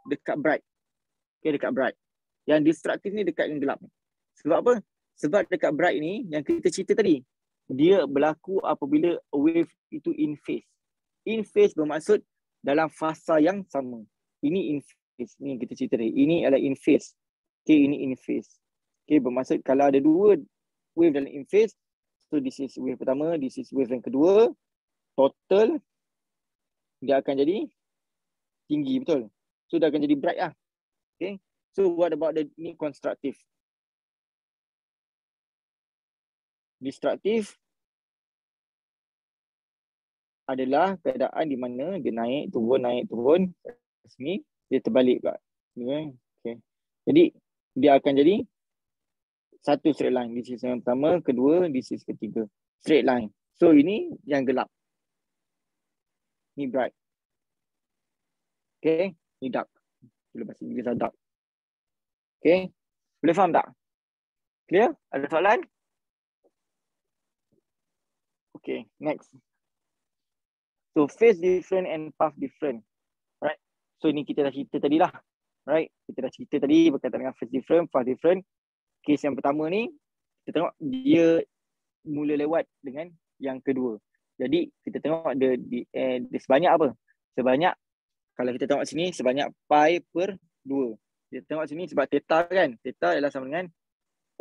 dekat bright. Okay, dekat bright. Yang destructive ni dekat yang gelap. Sebab apa? Sebab dekat bright ni, yang kita cerita tadi, dia berlaku apabila wave itu in phase. In phase bermaksud dalam fasa yang sama. Ini in phase. Ni kita cerita tadi. Ini adalah in phase. Okay, ini in phase. Okay, bermaksud kalau ada dua wave dalam in phase, so this is wave pertama, this is wave yang kedua, total dia akan jadi tinggi, betul? So dia akan jadi bright lah. Okay. So what about the ni constructive? Destructive adalah keadaan di mana dia naik turun. Sini dia terbalik pula. Okay. Jadi dia akan jadi satu straight line. This is yang pertama, kedua, this is ketiga. Straight line. So ini yang gelap. Ni bright. Okay. Ni dark. Boleh bahasa Inggeris dark. Okay. Boleh faham tak? Clear? Ada soalan? Okay. Next. So phase different and path different. Right. So ini kita dah cerita tadi lah. Right. Kita dah cerita tadi berkaitan dengan phase different, path different. Case yang pertama ni, kita tengok dia mula lewat dengan yang kedua. Jadi kita tengok dia sebanyak apa? Sebanyak, kalau kita tengok sini, sebanyak pi per 2. Kita tengok sini sebab theta kan. Theta adalah sama dengan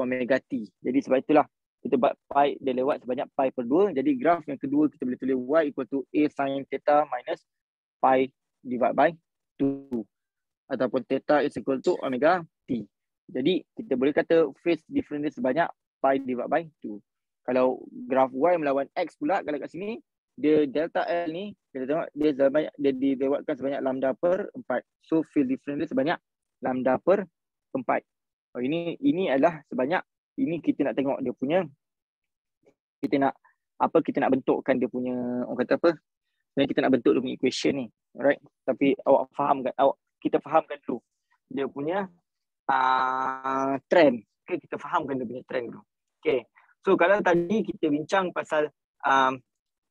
omega t. Jadi sebab itulah kita buat pi dia lewat sebanyak pi per 2. Jadi graf yang kedua kita boleh tulis y equal to a sin theta minus pi divided by 2. Ataupun theta is equal to omega t. Jadi kita boleh kata phase difference dia sebanyak pi divided by 2. Kalau graf y melawan x pula, kalau kat sini dia delta L ni kita tengok dia dilewatkan sebanyak lambda per 4. So phase difference dia sebanyak lambda per 4. Oh, ini adalah sebanyak, ini kita nak tengok dia punya, kita nak bentukkan dia punya, orang kata apa? Sebenarnya kita nak bentuk dia punya equation ni. Alright. Tapi kita fahamkan dulu dia punya trend. Okay, kita fahamkan dia punya trend dulu. Okay. So kalau tadi kita bincang pasal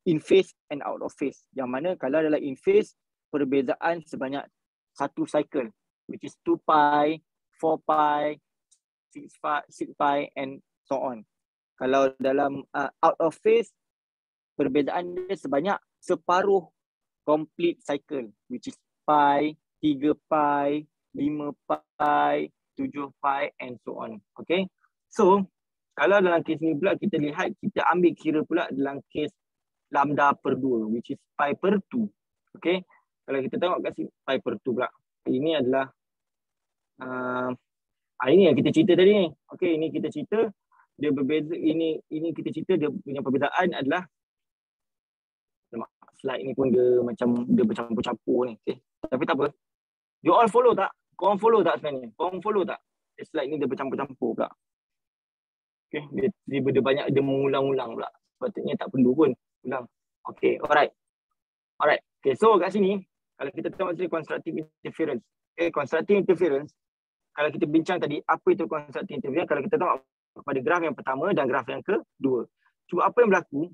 in phase and out of phase. Yang mana kalau dalam in phase, perbezaan sebanyak satu cycle, which is 2 pi, 4 pi, 6 pi and so on. Kalau dalam out of phase, perbezaan dia sebanyak separuh complete cycle, which is pi, 3 pi, 5 pi, 7 pi and so on. Okay. So kalau dalam kes ni pula kita lihat, kita ambil kira pula dalam kes lambda per 2, which is pi per 2. Okay. Kalau kita tengok kat sini, pi per 2 pula. Ini adalah, ini yang kita cerita tadi ni. Okay, ini kita cerita, dia berbeza, ini kita cerita dia punya perbezaan adalah, slide ni pun dia macam, dia bercampur-campur ni. Okay. Tapi tak apa. You all follow tak? Korang follow tak sebenarnya? Korang follow tak? Slide ni dia bercampur-campur pula. Okay, dia banyak, dia mengulang-ulang pula. Sepatutnya tak perlu pun ulang. Okay, alright. Alright, okay, so kat sini, kalau kita tengok sini constructive interference. Okay, constructive interference, kalau kita bincang tadi, apa itu constructive interference? Kalau kita tengok pada graf yang pertama dan graf yang kedua. Cuba apa yang berlaku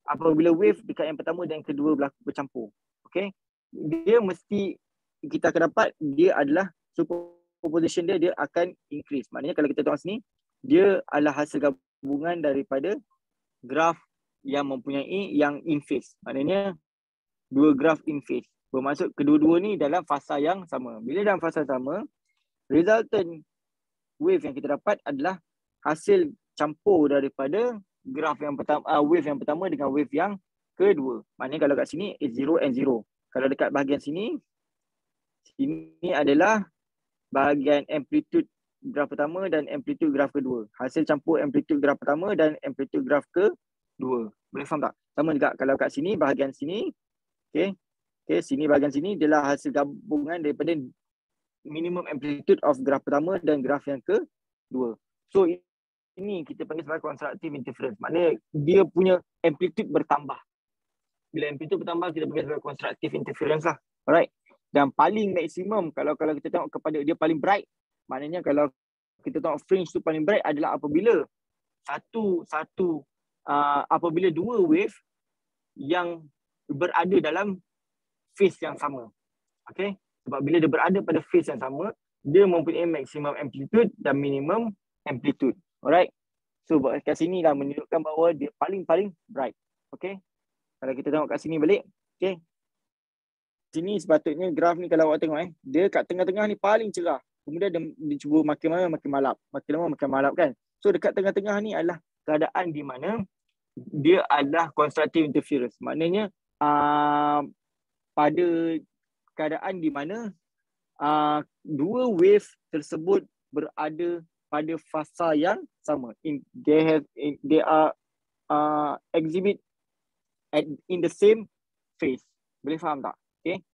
apabila wave dekat yang pertama dan yang kedua bercampur. Okay, dia mesti, kita akan dapat, dia adalah superposition dia akan increase. Maknanya kalau kita tengok sini, dia adalah hasil gabungan daripada graf yang mempunyai yang in phase. Maknanya dua graf in phase. Bermaksud kedua-dua ni dalam fasa yang sama. Bila dalam fasa sama, resultant wave yang kita dapat adalah hasil campur daripada graf yang pertama, wave yang pertama dengan wave yang kedua. Maknanya kalau kat sini is 0 and 0. Kalau dekat bahagian sini adalah bahagian amplitude graf pertama dan amplitude graf kedua. Hasil campur amplitude graf pertama dan amplitude graf kedua. Boleh faham tak? Sama juga kalau kat sini, bahagian sini. Okay. Okay, sini bahagian sini adalah hasil gabungan daripada minimum amplitude of graf pertama dan graf yang kedua. So ini kita panggil sebagai constructive interference. Maknanya dia punya amplitude bertambah. Bila amplitude bertambah, kita panggil sebagai constructive interference lah. Alright. Dan paling maksimum, kalau kita tengok kepada dia paling bright, Maknanya kalau kita tengok fringe tu paling bright adalah apabila apabila dua wave yang berada dalam phase yang sama. Okay? Sebab bila dia berada pada phase yang sama, dia mempunyai maximum amplitude dan minimum amplitude. Alright? So kat sini dah menunjukkan bahawa dia paling-paling bright. Okay? Kalau kita tengok kat sini balik. Okay? Sini sepatutnya graf ni kalau awak tengok dia kat tengah-tengah ni paling cerah. Kemudian dia cuba makin lama makin malap. Makin lama makin malap kan. So dekat tengah-tengah ni adalah keadaan di mana dia adalah constructive interference. Maknanya pada keadaan di mana dua wave tersebut berada pada fasa yang sama. They are exhibit in the same phase. Boleh faham tak? Okay.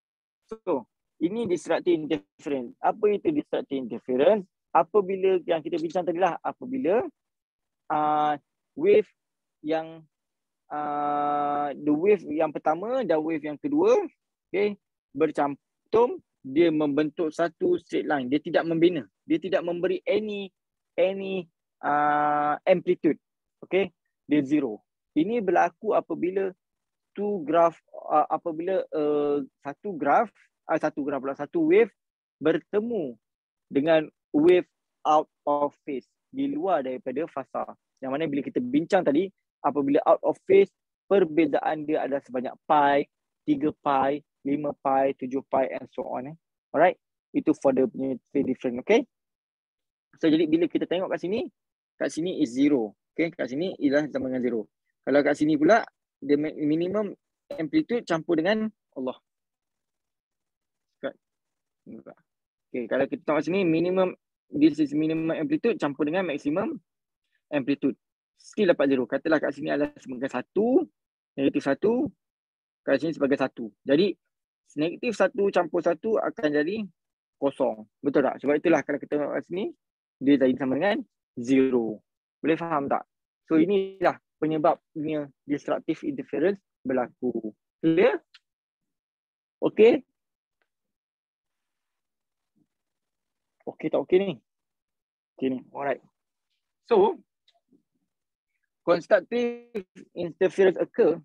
So ini disruptive interference. Apa itu disruptive interference? Apabila yang kita bincang tadi lah, apabila wave yang the wave yang pertama dan wave yang kedua, okay, bercantum, dia membentuk satu straight line. Dia tidak membina. Dia tidak memberi any amplitude. Okay, dia zero. Ini berlaku apabila satu wave bertemu dengan wave out of phase, di luar daripada fasa. Yang mana bila kita bincang tadi, apabila out of phase, perbezaan dia adalah sebanyak pi, 3 pi, 5 pi, 7 pi and so on. Alright, itu for the phase difference. Okay, so jadi bila kita tengok kat sini is zero. Okay, kat sini ialah sama dengan zero. Kalau kat sini pula the minimum amplitude campur dengan Allah. Okay, kalau kita tengok sini this is minimum amplitude campur dengan maximum amplitude. Still dapat zero. Katalah kat sini adalah sebagai 1, negatif 1, kat sini sebagai 1. Jadi negatif 1 campur 1 akan jadi kosong. Betul tak? Sebab itulah kalau kita tengok kat sini, dia jadi sama dengan zero. Boleh faham tak? So inilah penyebabnya disruptive interference berlaku. Clear? Okay? Okay tak okay ni? Okay ni. Alright. So, constructive interference occur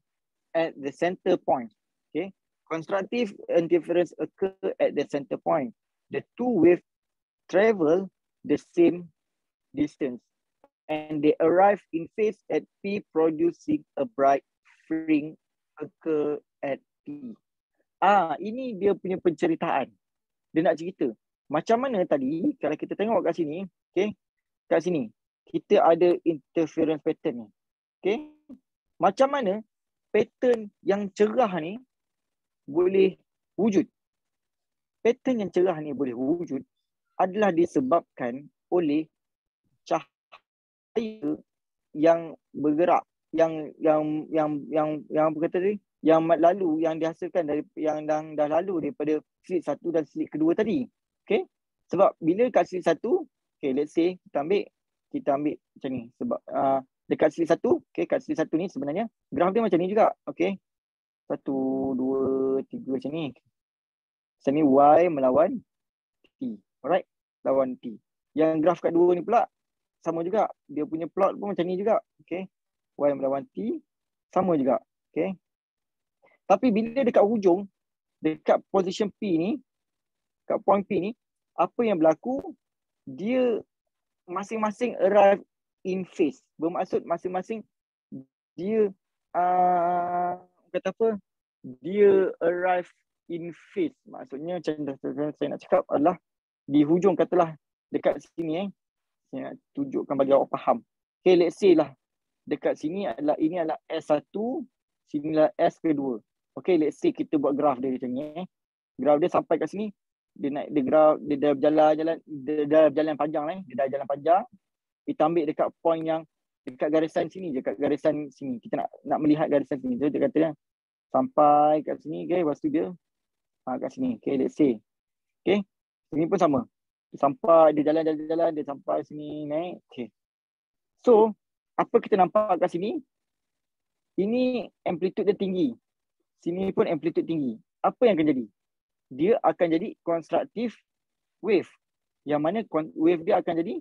at the center point. Okay? Constructive interference occur at the center point. The two waves travel the same distance and they arrive in phase at P, producing a bright fringe occur at P. Ini dia punya penceritaan. Dia nak cerita. Macam mana tadi, kalau kita tengok kat sini, okay, kat sini, kita ada interference pattern ni. Okay. Macam mana pattern yang cerah ni boleh wujud? Pattern yang cerah ni boleh wujud adalah disebabkan oleh cahaya yang bergerak, yang apa kata tadi, yang dihasilkan dari yang dah lalu daripada slit satu dan slit kedua tadi. Okay, sebab bila kat slit satu, okay, let's say kita ambil macam ni, sebab dekat slit satu, okay, kat slit satu ni sebenarnya graf dia macam ni juga. Okay, 1, 2, 3 macam ni. Macam ni Y melawan T. Alright, lawan T. Yang graf kat dua ni pula sama juga. Dia punya plot pun macam ni juga. Okay, Y melawan T sama juga. Okay, tapi bila dekat hujung, dekat position P ni, kat point P ni, apa yang berlaku? Dia masing-masing arrive in phase. Bermaksud masing-masing dia kata apa? Dia arrive in phase. Maksudnya macam saya nak cakap adalah di hujung, katalah dekat sini saya nak tunjukkan bagi awak faham. Okay, let's say lah dekat sini adalah, ini adalah S1, sini adalah S kedua. Okay, let's say kita buat graf dia macam ni. Graf dia sampai kat sini, dia naik, dia dah berjalan panjang lah. Dia dah jalan panjang. Kita ambil dekat point yang dekat garisan sini je, kat garisan sini. Kita nak melihat garisan sini. So, dia kata sampai kat sini, okay, lepas tu dia kat sini. Okay, let's say. Okay, sini pun sama. Dia sampai, dia jalan, dia sampai sini, naik. Okay. So, apa kita nampak kat sini? Ini amplitude dia tinggi. Sini pun amplitude tinggi. Apa yang akan jadi? Dia akan jadi constructive wave. Yang mana wave dia akan jadi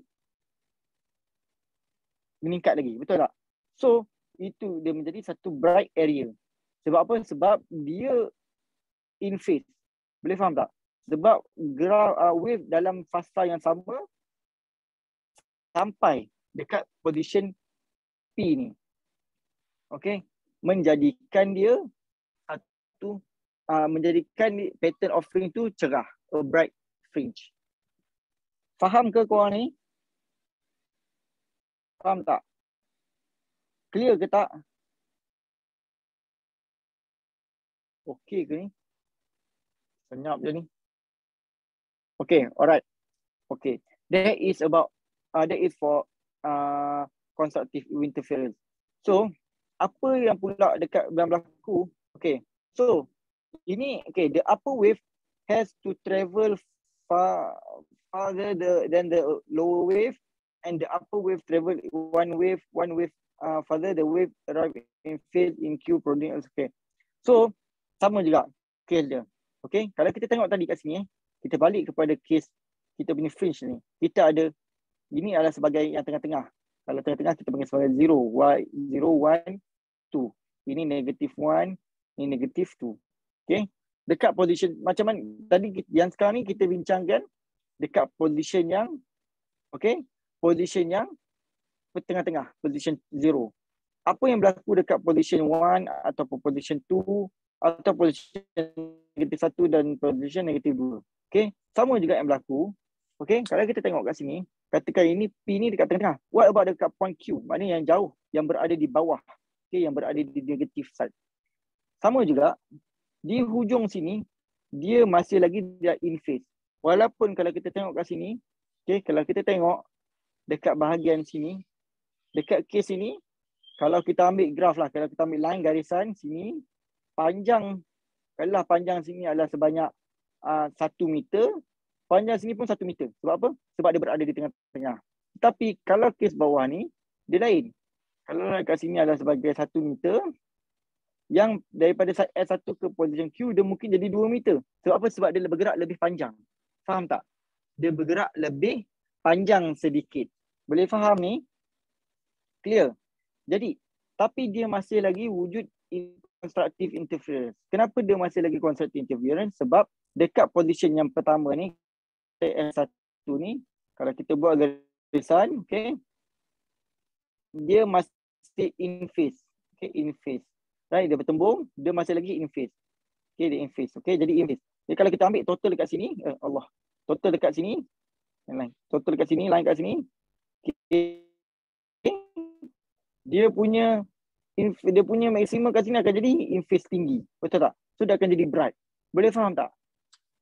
meningkat lagi. Betul tak? So, itu dia menjadi satu bright area. Sebab apa? Sebab dia in phase. Boleh faham tak? Sebab wave dalam fasa yang sama sampai dekat position P ni. Okay? Menjadikan dia satu, menjadikan pattern of fringe tu cerah. A bright fringe. Faham ke korang ni? Faham tak? Clear ke tak? Okay ke ni? Senyap je ni. Okay, alright. Okay. That is for constructive interference. So, apa yang pula dekat yang berlaku? Okay. So, ini the upper wave has to travel farther than the lower wave, and the upper wave travel one wave further. The wave arrive in phase in Q producing. Okay. So, sama juga case dia. Okay. Kalau kita tengok tadi kat sini, kita balik kepada case kita punya fringe ni. Kita ada, ini adalah sebagai yang tengah-tengah. Kalau tengah-tengah kita panggil sebagai 0, 1, 2. Ini negative 1, ini negative 2. Okay. Dekat position, macam mana tadi yang sekarang ni kita bincangkan dekat position yang, okay, position yang tengah-tengah, position 0. Apa yang berlaku dekat position 1 atau position 2 atau position negative 1 dan position negative 2. Okay. Sama juga yang berlaku. Okay. Kalau kita tengok kat sini, katakan ini P ni dekat tengah. What about dekat point Q? Maknanya yang jauh, yang berada di bawah. Okay. Yang berada di negative side. Sama juga, di hujung sini, dia masih lagi dia in phase. Walaupun kalau kita tengok kat sini, okay, kalau kita tengok dekat bahagian sini, dekat case sini, kalau kita ambil graf lah, kalau kita ambil line garisan sini, panjang, kalau panjang sini adalah sebanyak 1 meter, panjang sini pun 1 meter. Sebab apa? Sebab dia berada di tengah-tengah. Tapi kalau case bawah ni, dia lain. Kalau kat sini adalah sebagai 1 meter, yang daripada side S1 ke position Q, dia mungkin jadi 2 meter. Sebab apa? Sebab dia bergerak lebih panjang. Faham tak? Dia bergerak lebih panjang sedikit. Boleh faham ni? Clear? Jadi, tapi dia masih lagi wujud constructive interference. Kenapa dia masih lagi constructive interference? Sebab dekat position yang pertama ni, S1 ni, kalau kita buat garisan, okay, dia masih in phase. Okay, in phase. Right, dia bertembung, dia masih lagi in phase. Okay, dia in phase. Okay, jadi in phase. Jadi kalau kita ambil total dekat sini, total dekat sini, total dekat sini, line kat sini, okay, dia punya maksimum kat sini akan jadi in phase tinggi. Betul tak? So dia akan jadi bright. Boleh faham tak?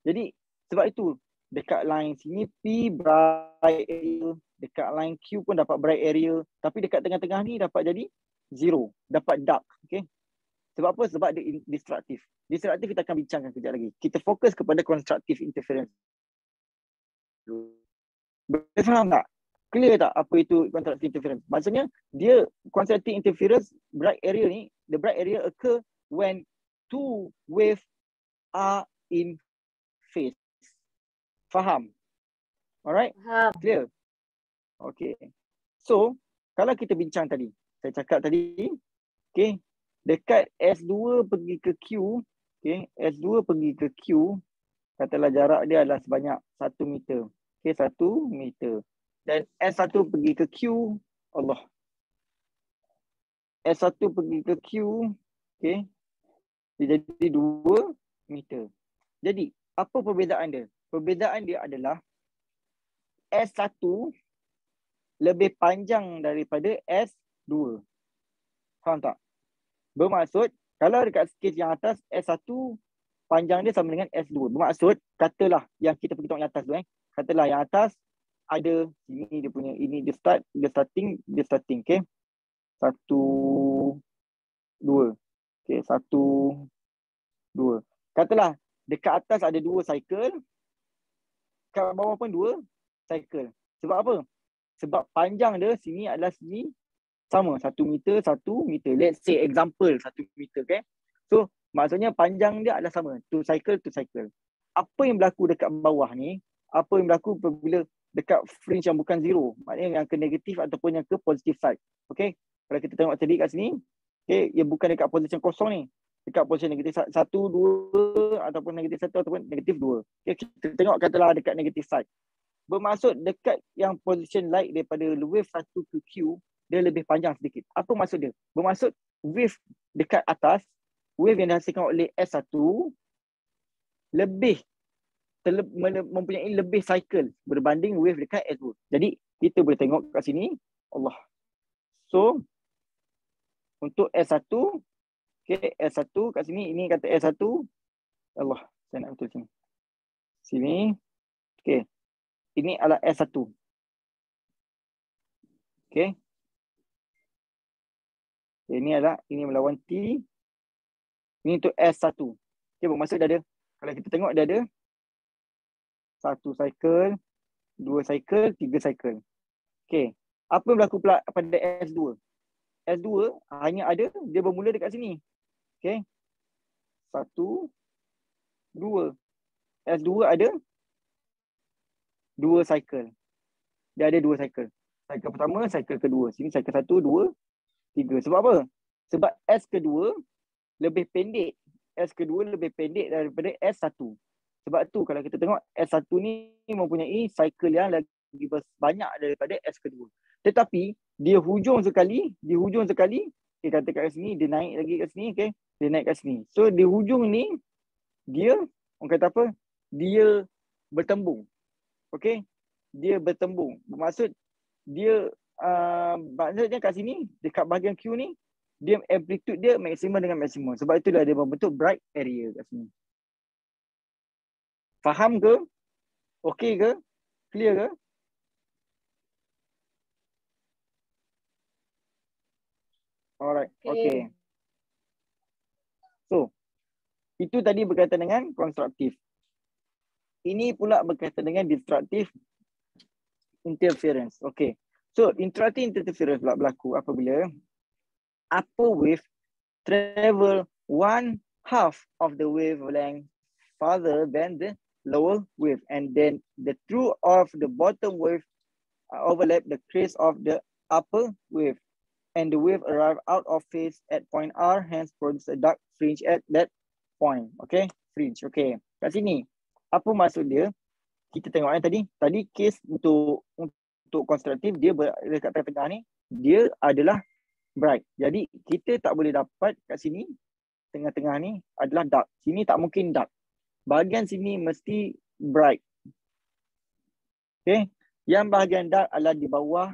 Jadi sebab itu dekat line sini P bright area, dekat line Q pun dapat bright area, tapi dekat tengah-tengah ni dapat jadi 0, dapat dark. Okay. Sebab apa? Sebab dia destruktif. Destruktif kita akan bincangkan kejap lagi. Kita fokus kepada constructive interference. Boleh faham tak? Clear tak apa itu constructive interference? Maksudnya dia constructive interference bright area ni, the bright area occur when two waves are in phase. Faham? Alright? Faham. Clear? Okay. So, kalau kita bincang tadi, saya cakap tadi, okay, dekat S2 pergi ke Q, okay, S2 pergi ke Q, katalah jarak dia adalah sebanyak 1 meter. Okay, 1 meter. Dan S1 pergi ke Q, S1 pergi ke Q, okay, dia jadi 2 meter. Jadi, apa perbezaan dia? Perbezaan dia adalah S1 lebih panjang daripada S2. Faham tak? Bermaksud, kalau dekat case yang atas, S1 panjang dia sama dengan S2. Bermaksud, katalah yang kita pergi tengok yang atas tu. Katalah yang atas ada, ini dia punya, ini dia starting, okay. 1, 2. Okay, 1, 2. Katalah, dekat atas ada 2 cycle, kat bawah pun 2 cycle. Sebab apa? Sebab panjang dia sini adalah sini sama, 1 meter, 1 meter. Let's say example 1 meter, okay. So, maksudnya panjang dia adalah sama. 2 cycle, 2 cycle. Apa yang berlaku dekat bawah ni, apa yang berlaku apabila dekat fringe yang bukan zero. Maknanya yang ke negatif ataupun yang ke positive side. Okay. Kalau kita tengok tadi kat sini, okay, ia bukan dekat position kosong ni. Dekat position negatif 1, 2 ataupun negatif 1 ataupun negatif 2. Okay, kita tengok katalah dekat negatif side. Bermaksud dekat yang position light daripada wave 1 ke Q, dia lebih panjang sedikit. Apa maksud dia? Bermaksud wave dekat atas, wave yang dihasilkan oleh S1 lebih mempunyai lebih cycle berbanding wave dekat S2. Jadi kita boleh tengok kat sini, Allah. So untuk S1, okay, S1 kat sini, ini kata S1, Allah, saya nak betul sini. Sini, okay. Ini adalah S1. Okay. Ini melawan T. Ini untuk S1. Okay, bermaksud dia ada, kalau kita tengok dia ada 1 cycle, 2 cycle, 3 cycle. Okay. Apa yang berlaku pula pada S2? S2 hanya ada, dia bermula dekat sini. Okay. 1, 2. S2 ada 2 cycle. Dia ada 2 cycle. Cycle pertama, cycle kedua. Sini cycle 1, 2, 3. Sebab apa? Sebab S kedua lebih pendek. S kedua lebih pendek daripada S1. Sebab tu kalau kita tengok S1 ni mempunyai cycle yang lagi banyak daripada S kedua. Tetapi dia hujung sekali, dia kata kat sini, dia naik lagi kat sini, okay? Dia naik kat sini. So di hujung ni, dia, orang kata apa? Dia bertembung. Okay? Dia bertembung. Bermaksud, dia, maksudnya kat sini, dekat bahagian Q ni, dia amplitude dia maksimum dengan maksimum. Sebab itulah dia membentuk bright area kat sini. Faham ke? Okey ke? Clear ke? Alright, okay. So, itu tadi berkaitan dengan konstruktif. Ini pula berkaitan dengan destructive interference. Okay. So, destructive interference pula berlaku apabila upper wave travel 1/2 of the wavelength farther than the lower wave, and then the truth of the bottom wave overlap the crest of the upper wave, and the wave arrive out of phase at point R, hence produce a dark fringe at that point. Okay, fringe. Okay, kat sini apa maksud dia? Kita tengok tadi case untuk konstruktif, dia dekat tengah ni dia adalah bright. Jadi kita tak boleh dapat kat sini, tengah-tengah ni adalah dark. Sini tak mungkin dark. Bahagian sini mesti bright. Okay. Yang bahagian dark adalah di bawah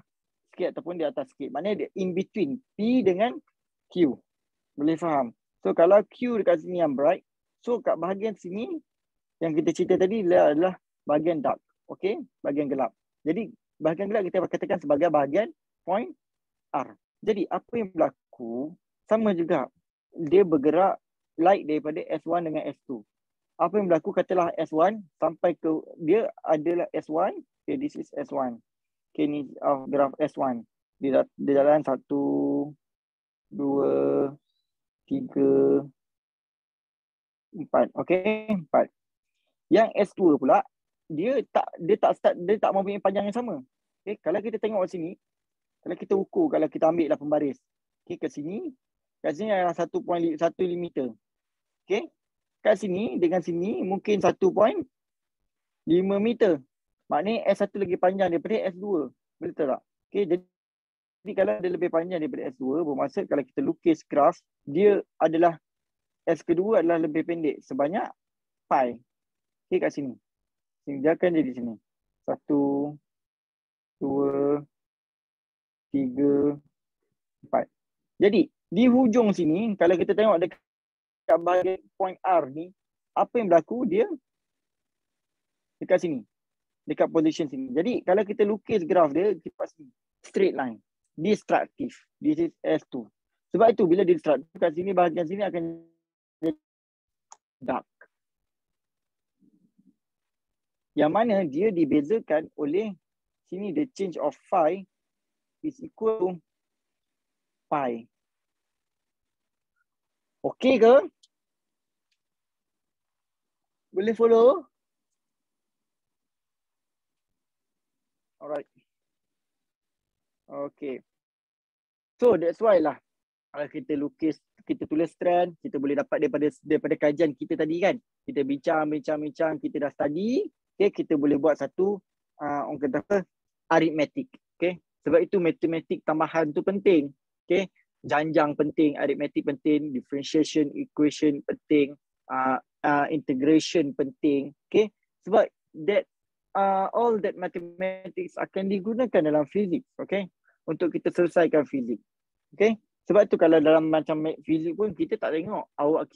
sikit ataupun di atas sikit. Maknanya dia in between P dengan Q. Boleh faham? So kalau Q dekat sini yang bright, so kat bahagian sini yang kita cerita tadi adalah bahagian dark. Okay. Bahagian gelap. Jadi bahagian gelap kita katakan sebagai bahagian point R. Jadi apa yang berlaku sama juga. Dia bergerak light daripada S1 dengan S2. Apa yang berlaku, katalah S1 sampai ke, dia adalah S1. Okay, this is S1. Okay, ni graf S1. Dia jalan 1, 2, 3, 4. Okay, 4. Yang S2 pula, dia tak mempunyai panjang yang sama. Okay, kalau kita tengok kat sini, kalau kita ukur, kalau kita ambil lah pembaris. Okay, kat sini adalah 1.5 meter. Okay. Kat sini dengan sini mungkin 1.5 meter. Maknanya S1 lagi panjang daripada S2. Betul tak? Okay, jadi kalau dia lebih panjang daripada S2, bermaksud kalau kita lukis graf, dia adalah S kedua adalah lebih pendek sebanyak pi. Okay, kat sini. Dia akan jadi sini. 1, 2, 3, 4. Jadi di hujung sini, kalau kita tengok dekat bahagian point R ni, apa yang berlaku, dia dekat sini, dekat position sini. Jadi kalau kita lukis graf dia, kita pasti straight line, destructive. This is S2. Sebab itu bila destructive kat sini, bahagian sini akan jadi dark. Yang mana dia dibezakan oleh sini, the change of phi is equal to pi. Okey ke? Boleh follow? Alright. Okay. So that's why lah kalau kita lukis, kita tulis trend, kita boleh dapat daripada kajian kita tadi kan. Kita bincang, kita dah study, okay, kita boleh buat satu orang kata apa, aritmetik. Okay. Sebab itu matematik tambahan tu penting. Okay. Janjang penting, aritmetik penting, differentiation equation penting, integration penting. Okay. Sebab that all that mathematics akan digunakan dalam fizik. Okay. Untuk kita selesaikan fizik. Okay. Sebab tu kalau dalam macam fizik pun kita tak tengok awak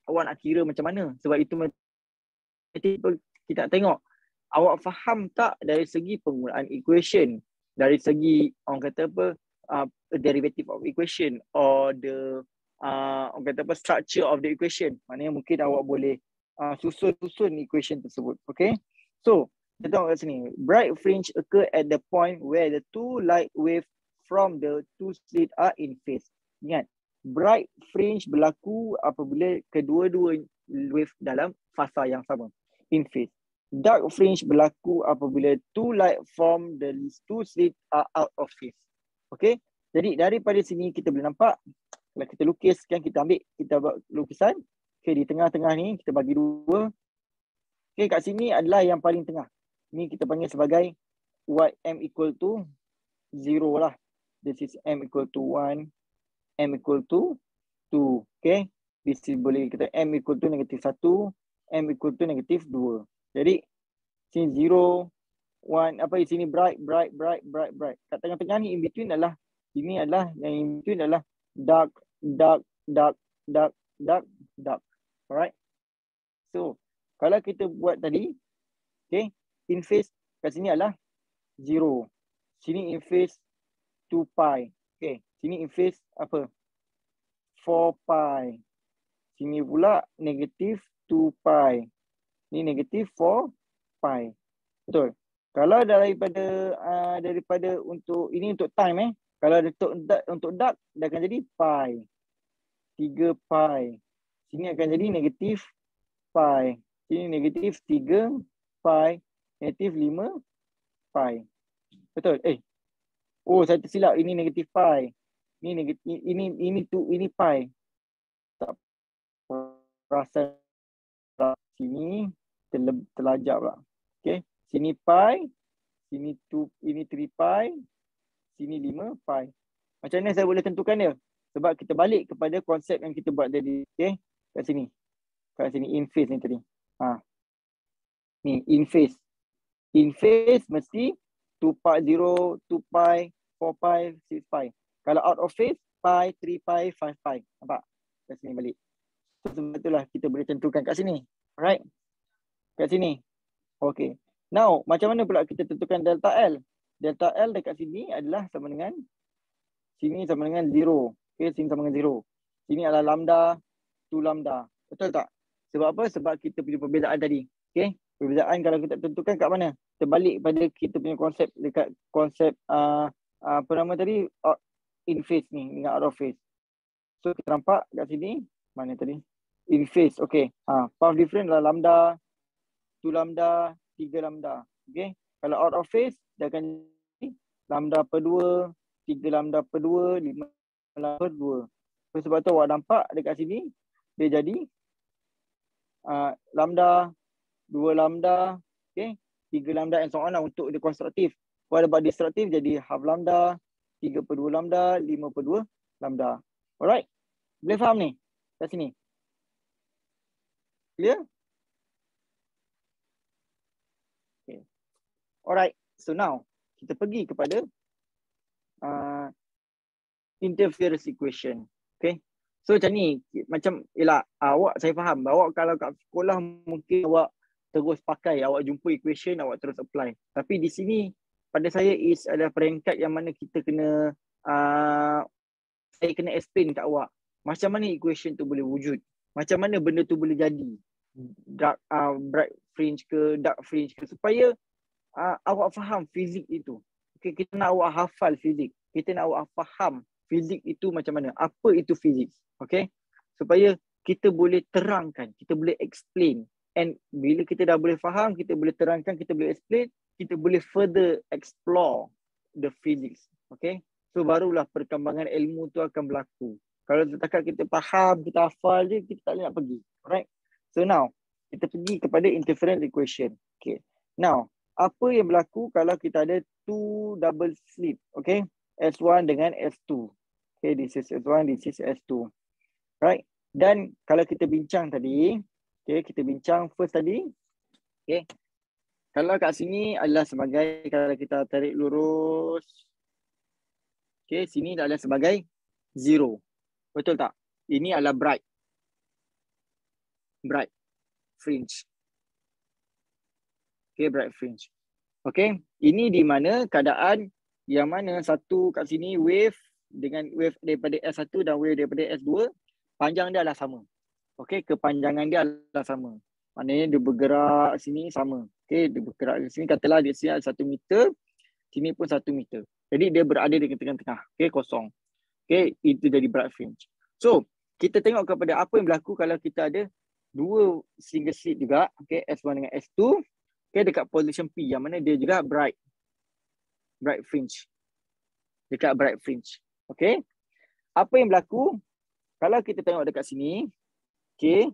nak kira macam mana. Sebab itu kita tak tengok awak faham tak dari segi penggunaan equation, dari segi orang kata apa derivative of equation or the orang kata apa structure of the equation. Maknanya mungkin awak boleh susun equation tersebut. Okay. So kita tengok kat sini. Bright fringe occur at the point where the two light wave from the two slit are in phase. Ingat, bright fringe berlaku apabila kedua-dua wave dalam fasa yang sama, in phase. Dark fringe berlaku apabila two light from the two slit are out of phase. Okay, jadi daripada sini kita boleh nampak, kalau kita lukis kan, kita buat lukisan. Okay, di tengah-tengah ni kita bagi dua. Okay, kat sini adalah yang paling tengah. Ni kita panggil sebagai YM equal to 0 lah. This is M equal to 1, M equal to 2. Okay. This is boleh kita M equal to negatif 1, M equal to negatif 2. Jadi, sini 0, 1, apa di sini bright. Kat tengah-tengah ni in between adalah, ini adalah, yang in between adalah dark. Alright. So, kalau kita buat tadi, okay, in phase kat sini adalah 0. Sini in phase 2 pi. Okay. Sini in phase apa? 4 pi. Sini pula negatif 2 pi. Ini negatif 4 pi. Betul. Kalau daripada untuk ini untuk time Kalau untuk dark dia akan jadi pi. 3 pi. Sini akan jadi negatif pi. Sini negatif 3 pi. Negatif 5 pi. Betul? Oh, saya tersilap. Ini negatif pi. Ini negatif, ini pi. Tak perasan. Sini terlajak pula. Okay. Sini pi. Sini 2, ini 3 pi. Sini 5 pi. Macam mana saya boleh tentukan dia? Sebab kita balik kepada konsep yang kita buat tadi. Okay. Kat sini. Kat sini in phase ni tadi. Ni in phase. In phase mesti 2 pi, 0, 2 pi, 4 pi, 6 pi. Kalau out of phase, pi, 3 pi, 5 pi. Nampak? Kat sini balik. So, sebab itulah kita boleh tentukan kat sini. Alright? Kat sini. Okay. Now, macam mana pula kita tentukan delta L? Delta L dekat sini adalah sama dengan, sini sama dengan 0. Okay, sini sama dengan 0. Sini adalah lambda, 2 lambda. Betul tak? Sebab apa? Sebab kita punya perbezaan tadi. Okay? Perbezaan kalau kita tentukan kat mana? Terbalik pada kita punya konsep dekat konsep apa nama tadi, in phase ni dengan out of phase. So kita nampak kat sini mana tadi? In phase. Okay. Path difference adalah lambda, 2 lambda, 3 lambda. Okay. Kalau out of phase dia akan jadi lambda per 2, 3 lambda per 2, 5 lambda per 2. So, sebab tu awak nampak dekat sini dia jadi lambda, 2 lambda, okay, 3 lambda and so on lah untuk dia konstruktif. What about destruktif jadi half lambda, 3 per 2 lambda, 5 per 2 lambda. Alright? Boleh faham ni? Kat sini. Clear? Okay. Alright. So now, kita pergi kepada interference equation. Okay. So macam ni, macam ialah awak, saya faham awak kalau kat sekolah mungkin awak terus pakai, awak jumpa equation, awak terus apply. Tapi di sini pada saya adalah peringkat yang mana kita kena saya kena explain kat awak macam mana equation tu boleh wujud, macam mana benda tu boleh jadi, dark, bright fringe ke dark fringe ke, supaya awak faham fizik itu. Okay, kita nak awak hafal fizik, kita nak awak faham fizik itu macam mana, apa itu fizik. Okay, supaya kita boleh terangkan, kita boleh explain. And bila kita dah boleh faham, kita boleh terangkan, kita boleh explain, kita boleh further explore the physics. Okay. So barulah perkembangan ilmu tu akan berlaku. Kalau setakat kita faham, kita hafal je, kita tak boleh nak pergi. Alright. So now, kita pergi kepada interference equation. Okay. Now, apa yang berlaku kalau kita ada two double slit? Okay. S1 dengan S2. Okay, this is S1, this is S2. Right. Dan kalau kita bincang tadi, okay, kita bincang first tadi. Okay. Kalau kat sini adalah sebagai, kalau kita tarik lurus. Okay, sini adalah sebagai 0. Betul tak? Ini adalah bright. Bright fringe. Okay, bright fringe. Okay, ini di mana keadaan yang mana satu kat sini wave dengan wave daripada S1 dan wave daripada S2, panjang dia adalah sama. Okay, kepanjangan dia adalah sama. Maknanya dia bergerak sini sama. Okay, dia bergerak di sini, katalah di sini ada 1 meter, sini pun 1 meter. Jadi dia berada di tengah-tengah. Okay, kosong. Okay, itu jadi bright fringe. So, kita tengok kepada apa yang berlaku kalau kita ada dua single slit juga. Okay, S1 dengan S2. Okay, dekat position P yang mana dia juga bright fringe. Dekat bright fringe. Okay. Apa yang berlaku kalau kita tengok dekat sini. Okay.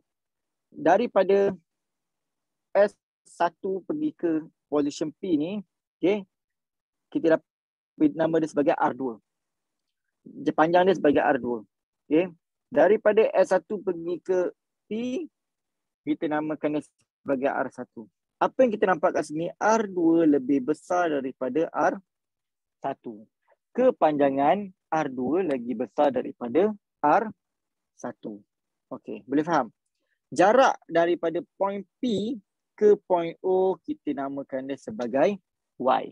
Daripada S1 pergi ke position P ni. Okay. Kita dapat nama dia sebagai R2. Panjang dia sebagai R2. Okay. Daripada S1 pergi ke P. Kita namakan dia sebagai R1. Apa yang kita nampak kat sini, R2 lebih besar daripada R1. Kepanjangan R2 lagi besar daripada R1. Okey, boleh faham? Jarak daripada point P ke point O, kita namakan dia sebagai Y.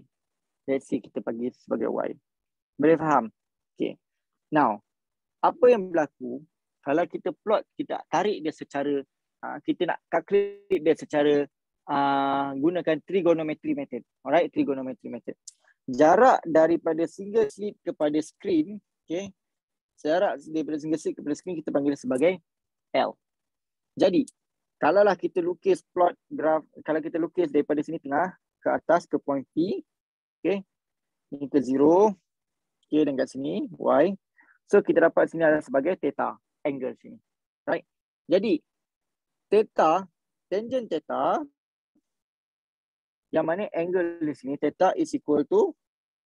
Let's see, kita bagi sebagai Y. Boleh faham? Okey. Now, apa yang berlaku kalau kita plot, kita tarik dia secara, kita nak calculate dia secara gunakan trigonometry method. Alright, trigonometry method. Jarak daripada single slit kepada screen, okay. Jarak daripada single slit kepada screen kita panggil sebagai L. Jadi, kalaulah kita lukis plot graf, kalau kita lukis daripada sini tengah ke atas ke point P, okay. Ini ke 0, okay, dan kat sini Y. So kita dapat sini adalah sebagai theta, angle sini. Right. Jadi, theta, tangent theta, yang mana angle di sini, theta is equal to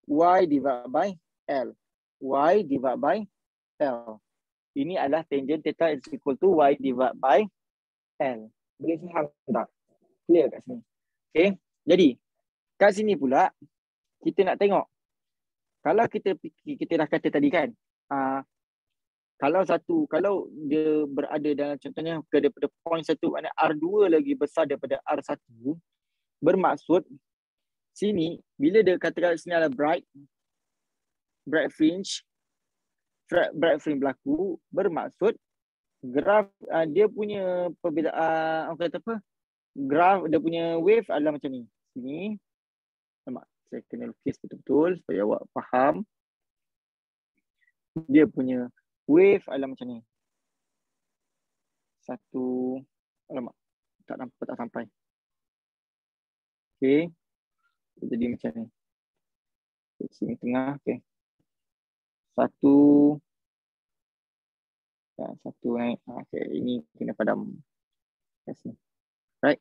Y divided by L. Y divided by L. Ini adalah tangent theta is equal to Y divided by L. Boleh faham tak? Clear kat sini. Okay. Jadi, kat sini pula, kita nak tengok. Kalau kita dah kata tadi kan, kalau dia berada dalam contohnya daripada point 1, maknanya R2 lagi besar daripada R1, bermaksud sini bila dia katakan sini adalah bright fringe berlaku, bermaksud graf dia punya perbezaan, orang kata apa, graf dia punya wave adalah macam ni. Sini nampak, saya kena lukis betul-betul supaya awak faham. Dia punya wave adalah macam ni. Satu, alamak, tak nampak, tak sampai. Okay. Jadi macam ni. Sini tengah. Okay. Satu naik. Okay. Ini kena padam. Right.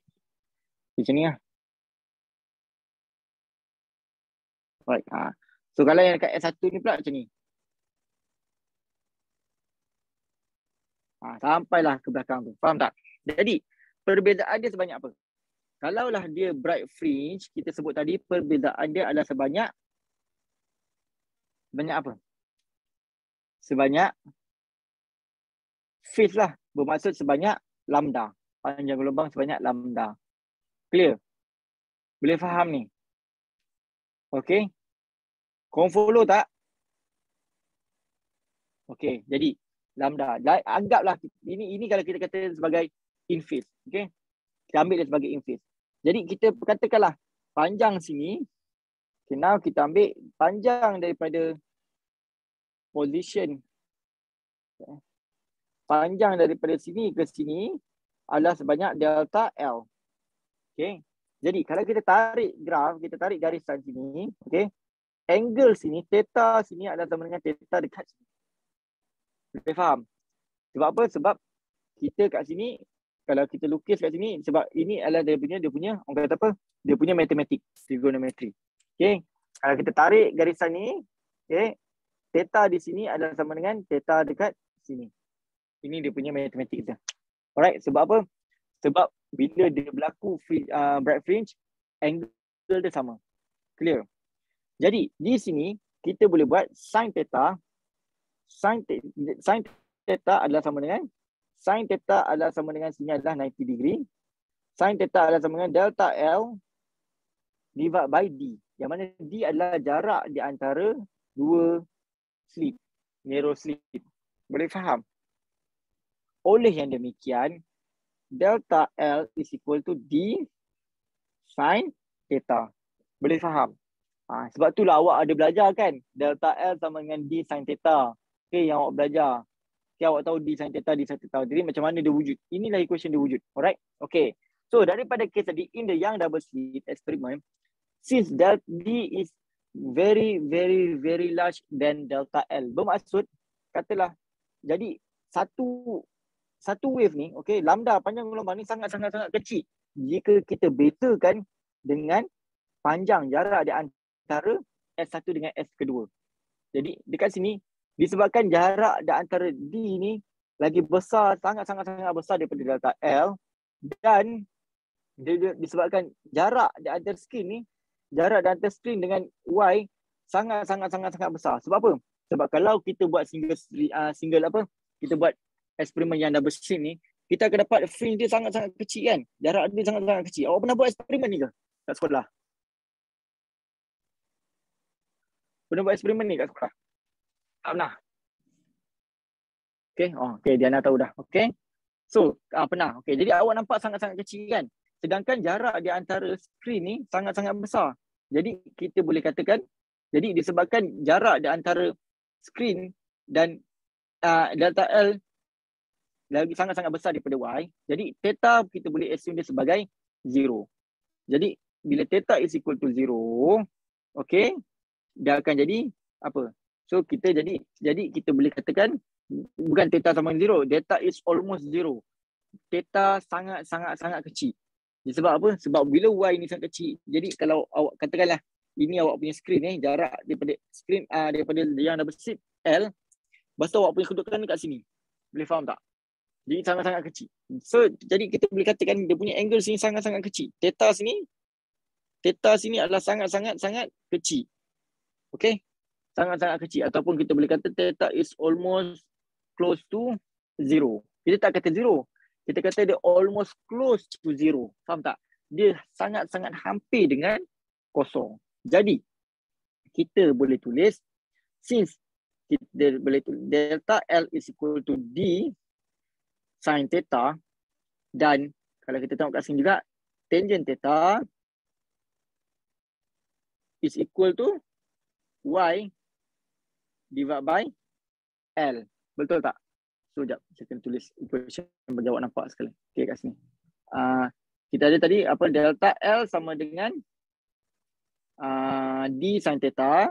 Macam ni lah. Right. So kalau yang dekat S1 ni pula macam ni. Sampailah ke belakang tu. Faham tak? Jadi perbezaan dia sebanyak apa? Kalaulah dia bright fringe, kita sebut tadi perbezaan dia adalah sebanyak apa? Sebanyak phase lah. Bermaksud sebanyak lambda. Panjang gelombang sebanyak lambda. Clear? Boleh faham ni? Okay. Kau follow tak? Okay. Jadi lambda. Anggaplah ini kalau kita kata sebagai in phase. Okay. Kita ambil dia sebagai in phase. Jadi kita katakanlah panjang sini. Okay, now kita ambil panjang daripada position. Panjang daripada sini ke sini adalah sebanyak delta L. Okay. Jadi kalau kita tarik graf, kita tarik garisan sini, okay, angle sini, theta sini adalah sama dengan theta dekat sini. Boleh faham? Sebab apa? Sebab kita kat sini, kalau kita lukis kat sini, sebab ini adalah dia punya orang kata apa? Dia punya matematik, trigonometry. Okay. Kalau kita tarik garisan ni, okay, theta di sini adalah sama dengan theta dekat sini. Ini dia punya matematik dia. Alright, sebab apa? Sebab bila dia berlaku bright fringe, angle dia sama. Clear? Jadi di sini kita boleh buat sin theta. Sin theta adalah sama dengan sini adalah 90 degree. Sin theta adalah sama dengan delta L divide by D. Yang mana D adalah jarak di antara dua slit, narrow slit. Boleh faham? Oleh yang demikian, delta L is equal to D sin theta. Boleh faham? Sebab itulah awak ada belajar kan? Delta L sama dengan D sin theta. Okay, yang awak belajar. Okay, awak tahu D sin theta, D sin theta. Jadi macam mana dia wujud? Inilah equation dia wujud. Alright? Okay. So daripada case tadi, in the young double slit experiment, since delta D is very, very, very large than delta L. Bermaksud, katalah, jadi satu wave ni, okay, lambda panjang gelombang ni sangat-sangat kecil. Jika kita betakan dengan panjang jarak di antara S1 dengan S kedua. Jadi dekat sini, disebabkan jarak di antara D ni lagi besar, sangat-sangat besar daripada delta L, dan disebabkan jarak di antara screen ni, jarak di antara screen dengan Y sangat-sangat besar. Sebab apa? Sebab kalau kita buat single apa? Kita buat eksperimen yang double slit ni, kita akan dapat fringe dia sangat-sangat kecil kan? Jarak dia sangat-sangat kecil. Awak pernah buat eksperimen ni ke kat sekolah? Pernah buat eksperimen ni kat sekolah? Tak pernah? Okay, okay, Diana tahu dah. Okay. So, pernah. Okay, jadi awak nampak sangat-sangat kecil kan? Sedangkan jarak di antara screen ni sangat-sangat besar. Jadi kita boleh katakan, jadi disebabkan jarak di antara screen dan delta L lagi sangat-sangat besar daripada Y, jadi theta kita boleh assume dia sebagai 0. Jadi bila theta is equal to 0, okay, dia akan jadi apa? So kita jadi kita boleh katakan bukan theta sama dengan 0, theta is almost 0. Theta sangat-sangat kecil. Sebab apa? Sebab bila Y ni sangat kecil, jadi kalau awak katakanlah ini awak punya screen ni, jarak daripada screen daripada yang double slit L, lepas tu awak punya kedudukan kat sini. Boleh faham tak? Jadi sangat-sangat kecil. So jadi kita boleh katakan dia punya angle sini sangat-sangat kecil. Theta sini adalah sangat-sangat kecil. Okay? Sangat-sangat kecil. Ataupun kita boleh kata theta is almost close to 0. Kita tak kata 0. Kita kata dia almost close to 0. Faham tak? Dia sangat-sangat hampir dengan kosong. Jadi, kita boleh tulis, since kita boleh tulis delta L is equal to D sin theta, dan kalau kita tengok kat sini juga, tangent theta is equal to Y divided by L. Betul tak? So, sekejap. Saya akan tulis equation bagi awak nampak sekali. Okay, kat sini. Kita ada tadi apa, delta L sama dengan D sin theta,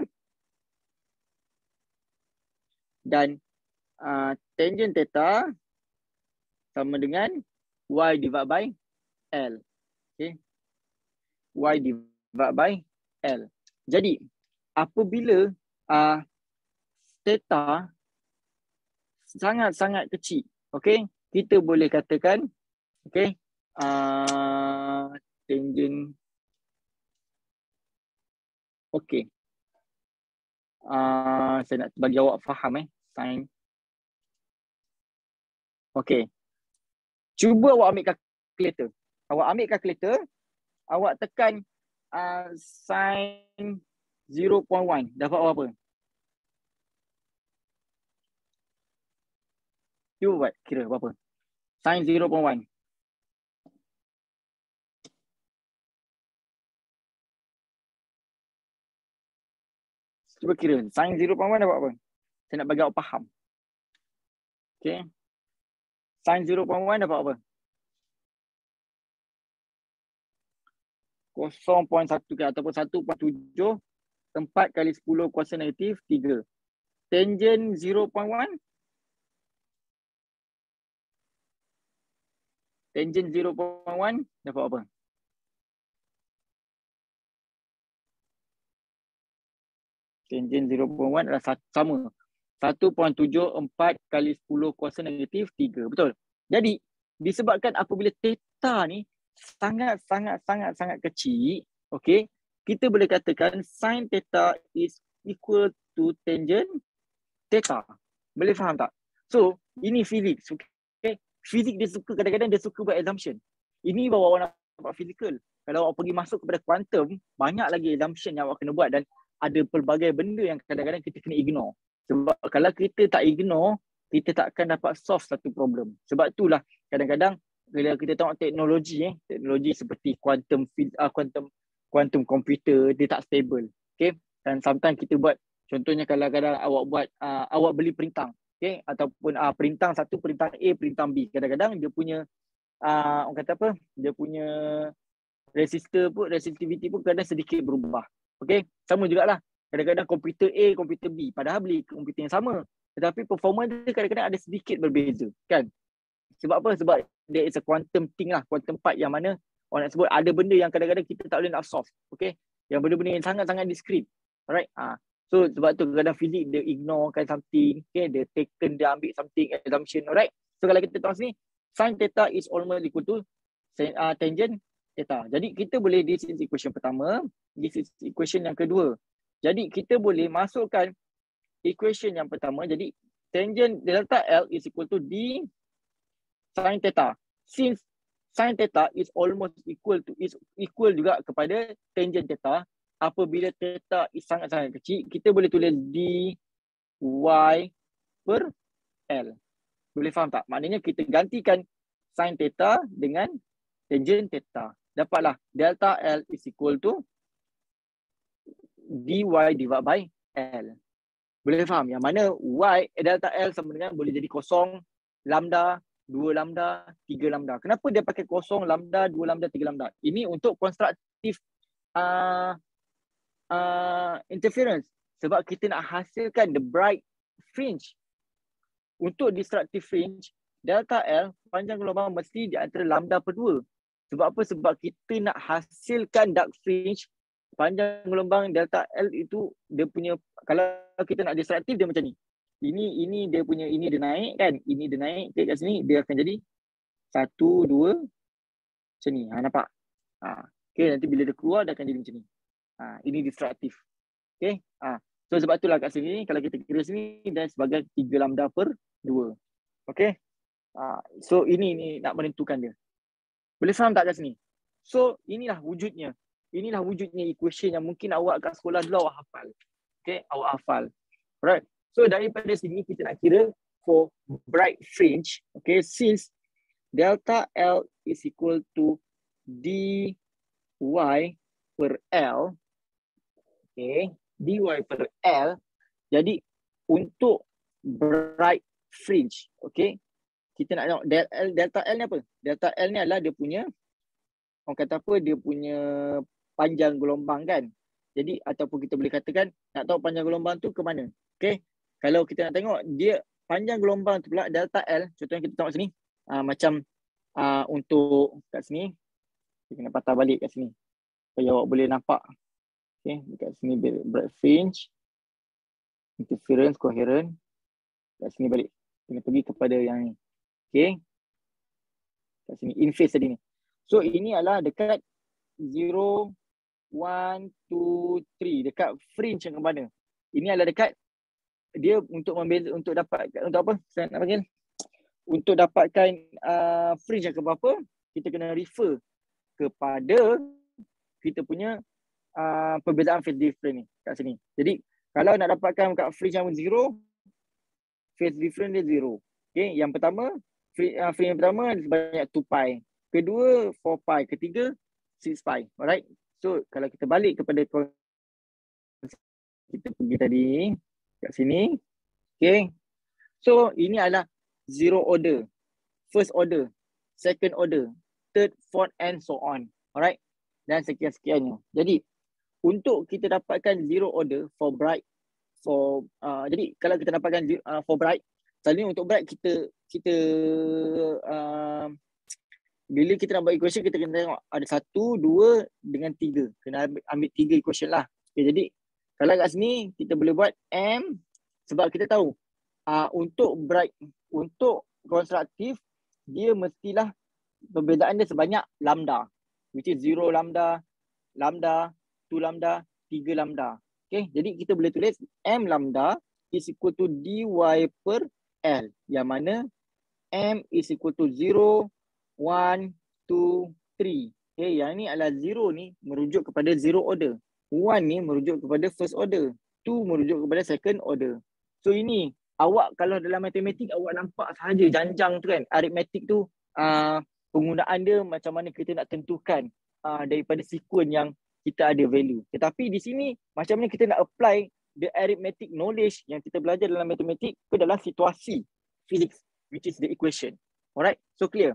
dan tangent theta sama dengan Y divided by L. Okay. Y divided by L. Jadi, apabila theta sangat-sangat kecil, okay, kita boleh katakan, okay, tangent, okay, saya nak bagi awak faham sin, okay, cuba awak ambil kalkulator. Awak ambil kalkulator, awak tekan sin 0.1, dapat apa? Cuba buat, kira berapa? Sin 0.1. Cuba kira, sin 0.1 dapat apa? Saya nak bagi awak faham. Okay. Sin 0.1 dapat apa? 0.1 ke ataupun 1.7 4 kali 10 kuasa negatif 3. Tangent 0.1. Tangent 0.1 dapat apa? Tangent 0.1 adalah sama. 1.74 kali 10 kuasa negatif 3. Betul? Jadi, disebabkan apabila theta ni sangat kecil, okay, kita boleh katakan sin theta is equal to tangent theta. Boleh faham tak? So, ini physics. Okay? Fizik dia suka, kadang-kadang dia suka buat assumption. Ini baru awak nampak physical. Kalau awak pergi masuk kepada quantum, banyak lagi assumption yang awak kena buat dan ada pelbagai benda yang kadang-kadang kita kena ignore. Sebab kalau kita tak ignore, kita tak akan dapat solve satu problem. Sebab itulah kadang-kadang bila kita tengok teknologi seperti quantum computer, dia tak stable. Okay? Dan sometimes kita buat, contohnya kadang-kadang awak beli perintang, okay? Ataupun perintang satu, perintang A, perintang B. Kadang-kadang dia punya orang kata apa? Dia punya resistivity pun kadang sedikit berubah. Okay? Sama jugalah. Kadang-kadang komputer A, komputer B. Padahal beli komputer yang sama. Tetapi performa dia kadang-kadang ada sedikit berbeza. Kan? Sebab apa? Sebab there is a quantum thing lah. Quantum part yang mana orang nak sebut ada benda yang kadang-kadang kita tak boleh nak solve. Okay? Yang benda-benda yang sangat-sangat discrete. Alright? So sebab tu kadang-kadang fizik dia ignorekan something. Okay? Dia ambil something, assumption. Alright? So kalau kita tengok sini, sin theta is almost equal to tangent theta. Jadi kita boleh, this is equation pertama, this is equation yang kedua. Jadi kita boleh masukkan equation yang pertama. Jadi tangent delta L is equal to D sin theta. Since sin theta is almost equal juga kepada tangent theta, apabila theta is sangat-sangat kecil, kita boleh tulis D Y per L. Boleh faham tak? Maknanya kita gantikan sin theta dengan tangent theta. Dapatlah delta L is equal to dy divided by L. Boleh faham? Yang mana delta L sama dengan boleh jadi kosong, lambda, 2 lambda, 3 lambda. Kenapa dia pakai kosong, lambda, 2 lambda, 3 lambda? Ini untuk konstruktif interference. Sebab kita nak hasilkan the bright fringe. Untuk destructive fringe, delta L panjang gelombang mesti di antara lambda per 2. Sebab apa? Sebab kita nak hasilkan dark fringe, panjang gelombang delta L itu dia punya, kalau kita nak destruktif dia macam ni. Ini dia punya, ini dia naik kan, ini dia naik kat sini, dia akan jadi 1, 2 macam ni. Nampak? Okay, nanti bila dia keluar dia akan jadi macam ni. Ini destruktif. Okay. So sebab itulah kat sini kalau kita kira sini dia sebagai 3 lambda per 2. Okay. So ini nak menentukan dia. Boleh faham tak kat sini? So inilah wujudnya. Inilah wujudnya equation yang mungkin awak kat sekolah dulu awak hafal. Okay, awak hafal. Alright. So daripada sini kita nak kira for bright fringe. Okay, since delta L is equal to dy per L. Okay, dy per L. Jadi untuk bright fringe, okay, kita nak tengok delta L ni apa? Delta L ni adalah dia punya, orang kata apa, dia punya panjang gelombang kan. Jadi ataupun kita boleh katakan nak tahu panjang gelombang tu ke mana. Okay. Kalau kita nak tengok dia panjang gelombang tu pula delta L, contohnya kita tengok sini. Macam untuk kat sini, kita kena patah balik kat sini supaya awak boleh nampak. Okay. Dekat sini bright fringe, interference, coherent. Kat sini balik. Kena pergi kepada yang ni. Okay. Kat sini, in phase tadi ni. So ini adalah dekat 0, 1, 2, 3. Dekat fringe yang ke mana? Ini adalah dekat dia untuk membeza, untuk dapat, untuk apa? Saya nak panggil. Untuk dapatkan fringe yang ke berapa, kita kena refer kepada kita punya perbezaan phase difference ni kat sini. Jadi kalau nak dapatkan kat fringe yang 0, phase difference dia 0. Okay. Yang pertama, fringe yang pertama sebanyak 2 pi. Kedua 4 pi, ketiga 6 pi. Alright. So kalau kita balik kepada kita pergi tadi kat sini. Okay. So ini adalah 0 order, first order, second order, third, fourth and so on. Alright. dan sekian-sekiannya. Jadi untuk kita dapatkan zero order for bright, jadi kalau kita dapatkan for bright, selalunya untuk bright kita bila kita nak buat equation, kita kena tengok ada 1, 2 dengan 3. Kena ambil 3 equation lah. Okay, jadi kalau kat sini kita boleh buat M, sebab kita tahu untuk bright, untuk konstruktif, dia mestilah perbezaan dia sebanyak lambda, which is 0 lambda, lambda, 2 lambda, 3 lambda. Okay, jadi kita boleh tulis M lambda is equal to dy per L, yang mana M is equal to 0, 1, 2, 3. Okay, yang ni adalah 0 ni merujuk kepada zero order. 1 ni merujuk kepada first order. 2 merujuk kepada second order. So ini, awak kalau dalam matematik awak nampak sahaja janjang tu kan, aritmetik tu penggunaan dia macam mana kita nak tentukan daripada sequence yang kita ada value. Tetapi di sini macam mana kita nak apply the arithmetic knowledge yang kita belajar dalam matematik ke dalam situasi physics, which is the equation. Alright, so clear.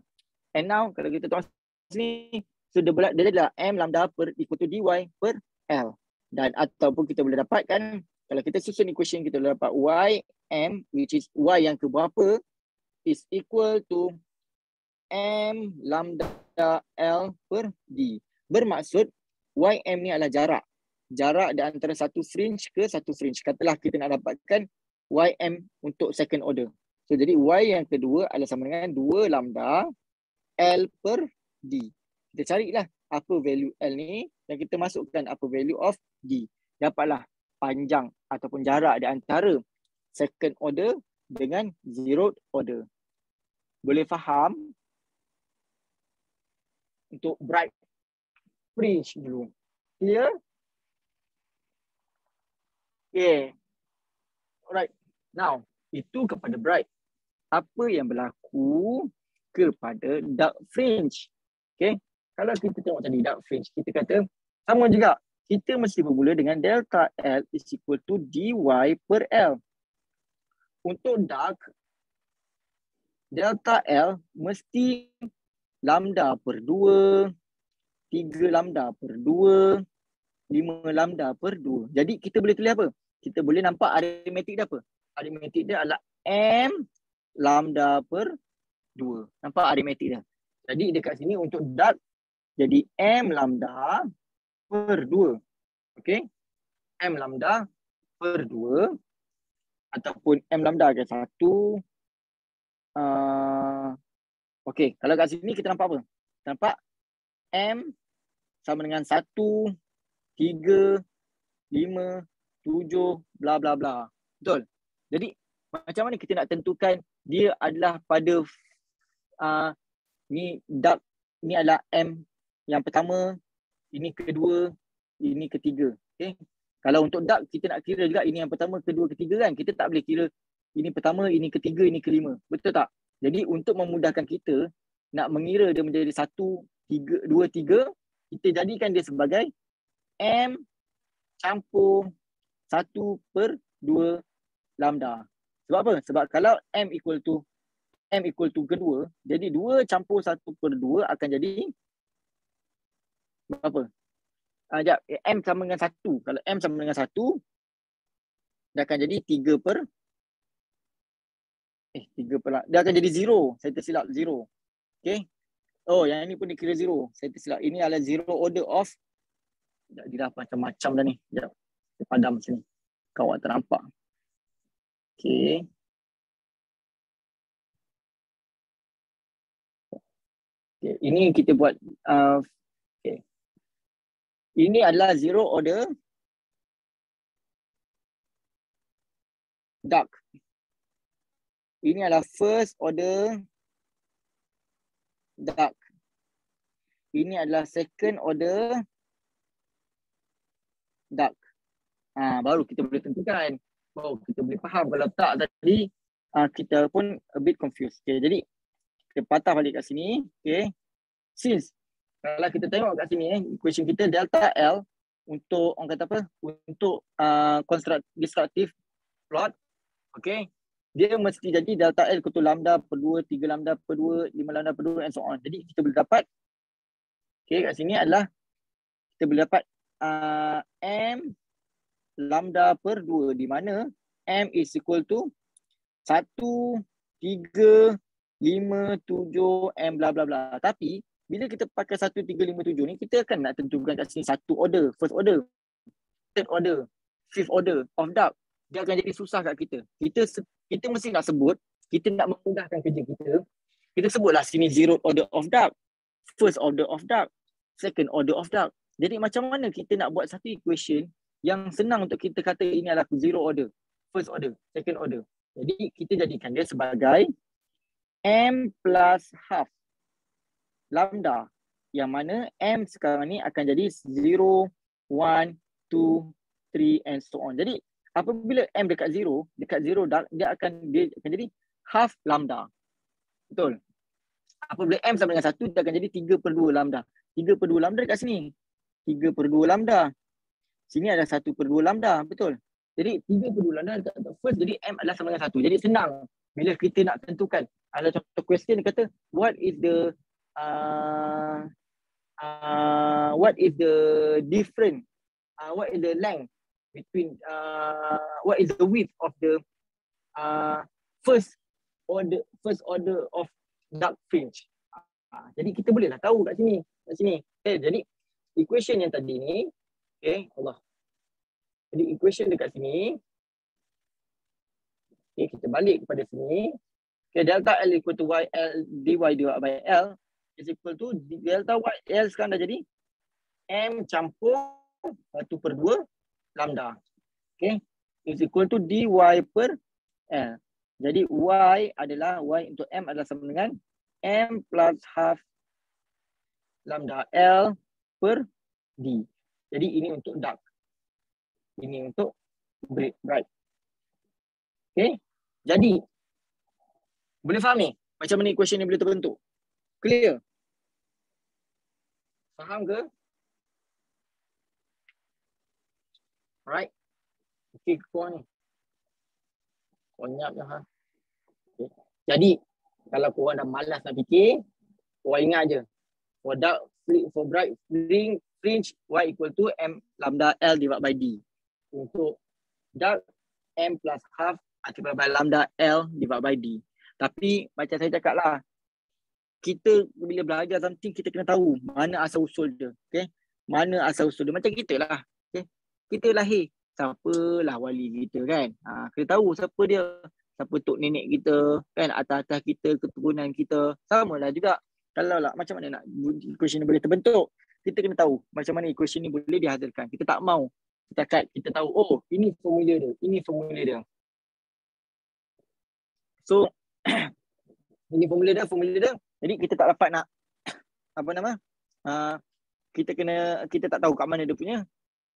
And now kalau kita tengok sini, so dia adalah M lambda per equal to dy per L. Dan ataupun kita boleh dapatkan, kalau kita susun equation, kita boleh dapat y M, which is y yang keberapa, is equal to M lambda L per D. Bermaksud ym ni adalah jarak. Jarak di antara satu fringe ke satu fringe. Katalah kita nak dapatkan ym untuk second order. So jadi y yang kedua adalah sama dengan 2 lambda L per D. Kita carilah apa value L ni dan kita masukkan apa value of D. Dapatlah panjang ataupun jarak di antara second order dengan zero order. Boleh faham? Untuk bright fringe dulu. Clear? Okay. Alright. Now, itu kepada bright. Apa yang berlaku kepada dark fringe? Okay. Kalau kita tengok tadi dark fringe, kita kata sama juga. Kita mesti bermula dengan delta L is equal to dy per L. Untuk dark, delta L mesti lambda per 2, 3 lambda per 2, 5 lambda per 2. Jadi kita boleh tulis apa? Kita boleh nampak aritmetik dia apa? Aritmetik dia adalah M lambda per 2. Nampak aritmetik dia? Jadi dekat sini untuk dark, jadi M lambda per 2. Okay? M lambda per 2 ataupun M lambda ke 1. Okay, kalau kat sini kita nampak apa? Kita nampak M sama dengan 1, 3, 5, 7, bla bla bla. Betul? Jadi macam mana kita nak tentukan dia adalah pada ni dark, ni adalah M yang pertama, ini kedua, ini ketiga. Okay? Kalau untuk dark kita nak kira juga ini yang pertama, kedua, ketiga kan. Kita tak boleh kira ini pertama, ini ketiga, ini kelima. Betul tak? Jadi untuk memudahkan kita nak mengira dia menjadi 1, 3, 2, 3, kita jadikan dia sebagai M campur 1 per 2 lambda. Sebab apa? Sebab kalau M equal to kedua, jadi 2 campur 1 per 2 akan jadi berapa? M sama dengan 1. Kalau M sama dengan 1, dia akan jadi 3 per dia akan jadi 0. Saya tersilap 0. Okay. Oh, yang ini pun dikira 0. Saya tersilap. Ini adalah zero order of. Dia dah macam-macam dah ni. Sekejap. Saya padam sini. Kau tak nampak. Okay. Okay. Ini kita buat. Okay. Ini adalah zero order dark. Ini adalah first order dark. Ini adalah second order dark. Baru kita boleh tentukan. Baru kita boleh faham. Kalau tak tadi, kita pun a bit confused. Okay, jadi, kita patah balik kat sini. Okay. Since, kalau kita tengok kat sini, equation kita delta L untuk, orang kata apa? Untuk destructive plot. Okay. Dia mesti jadi delta L equal to lambda per 2, 3 lambda per 2, 5 lambda per 2 and so on. Jadi kita boleh dapat, okay, kat sini adalah kita boleh dapat M lambda per 2 di mana M is equal to 1, 3, 5, 7, M bla bla bla. Tapi bila kita pakai 1, 3, 5, 7 ni, kita akan nak tentukan kat sini satu order, first order, third order, fifth order of duct. Dia akan jadi susah kat kita. Kita mesti nak sebut, kita nak memudahkan kerja kita. Kita sebutlah sini zero order of duct, first order of duct, second order of duct. Jadi macam mana kita nak buat satu equation yang senang untuk kita kata ini adalah zero order, first order, second order. Jadi kita jadikan dia sebagai M plus half lambda, yang mana M sekarang ni akan jadi 0, 1, 2, 3 and so on. Jadi apabila M dekat 0 dia akan jadi half lambda. Betul? Apabila M sama dengan 1, dia akan jadi 3/2 lambda. 3/2 lambda dekat sini. 3/2 lambda. Sini ada 1/2 lambda, betul? Jadi 3/2 lambda dekat first, jadi M adalah sama dengan 1. Jadi senang bila kita nak tentukan. Ada contoh question dia kata what is the difference, what is the length between what is the width of the first order of duct fringe. Jadi kita bolehlah tahu kat sini. Okay, jadi equation yang tadi ni, okay, jadi equation dekat sini, okay, kita balik kepada sini. Okay, delta L equal to YL dy divided by L is equal to delta YL sekarang dah jadi M campur 1/2 lambda. Okay, is equal to dy per L. Jadi Y untuk M adalah sama dengan M plus half lambda L per D. Jadi ini untuk duct. Ini untuk bright. Okay, jadi boleh faham ni macam mana equation ni boleh terbentuk? Clear? Faham ke? Alright. Okay, korang ni. Konyap je ha. Okay. Jadi, kalau korang dah malas nak fikir, korang ingat je. For bright fringe, Y equal to M lambda L divided by D. Untuk duct, M plus half divided by lambda L divided by D. Tapi macam saya cakap lah, kita bila belajar something, kita kena tahu mana asal usul dia. Okay? Mana asal usul dia. Macam kita lah. Okay? Kita lahir. Siapalah wali kita kan. Kita tahu siapa dia. Siapa tok nenek kita. Kan, atas-atas kita, keturunan kita. Sama lah juga. Kalau lah macam mana nak equation ni boleh terbentuk. Kita kena tahu macam mana equation ni boleh dihasilkan. Kita tak mau. Kita tahu, oh ini formula dia. Ini formula dia. So, ini formula dia. Jadi kita tak dapat nak kita tak tahu kat mana dia punya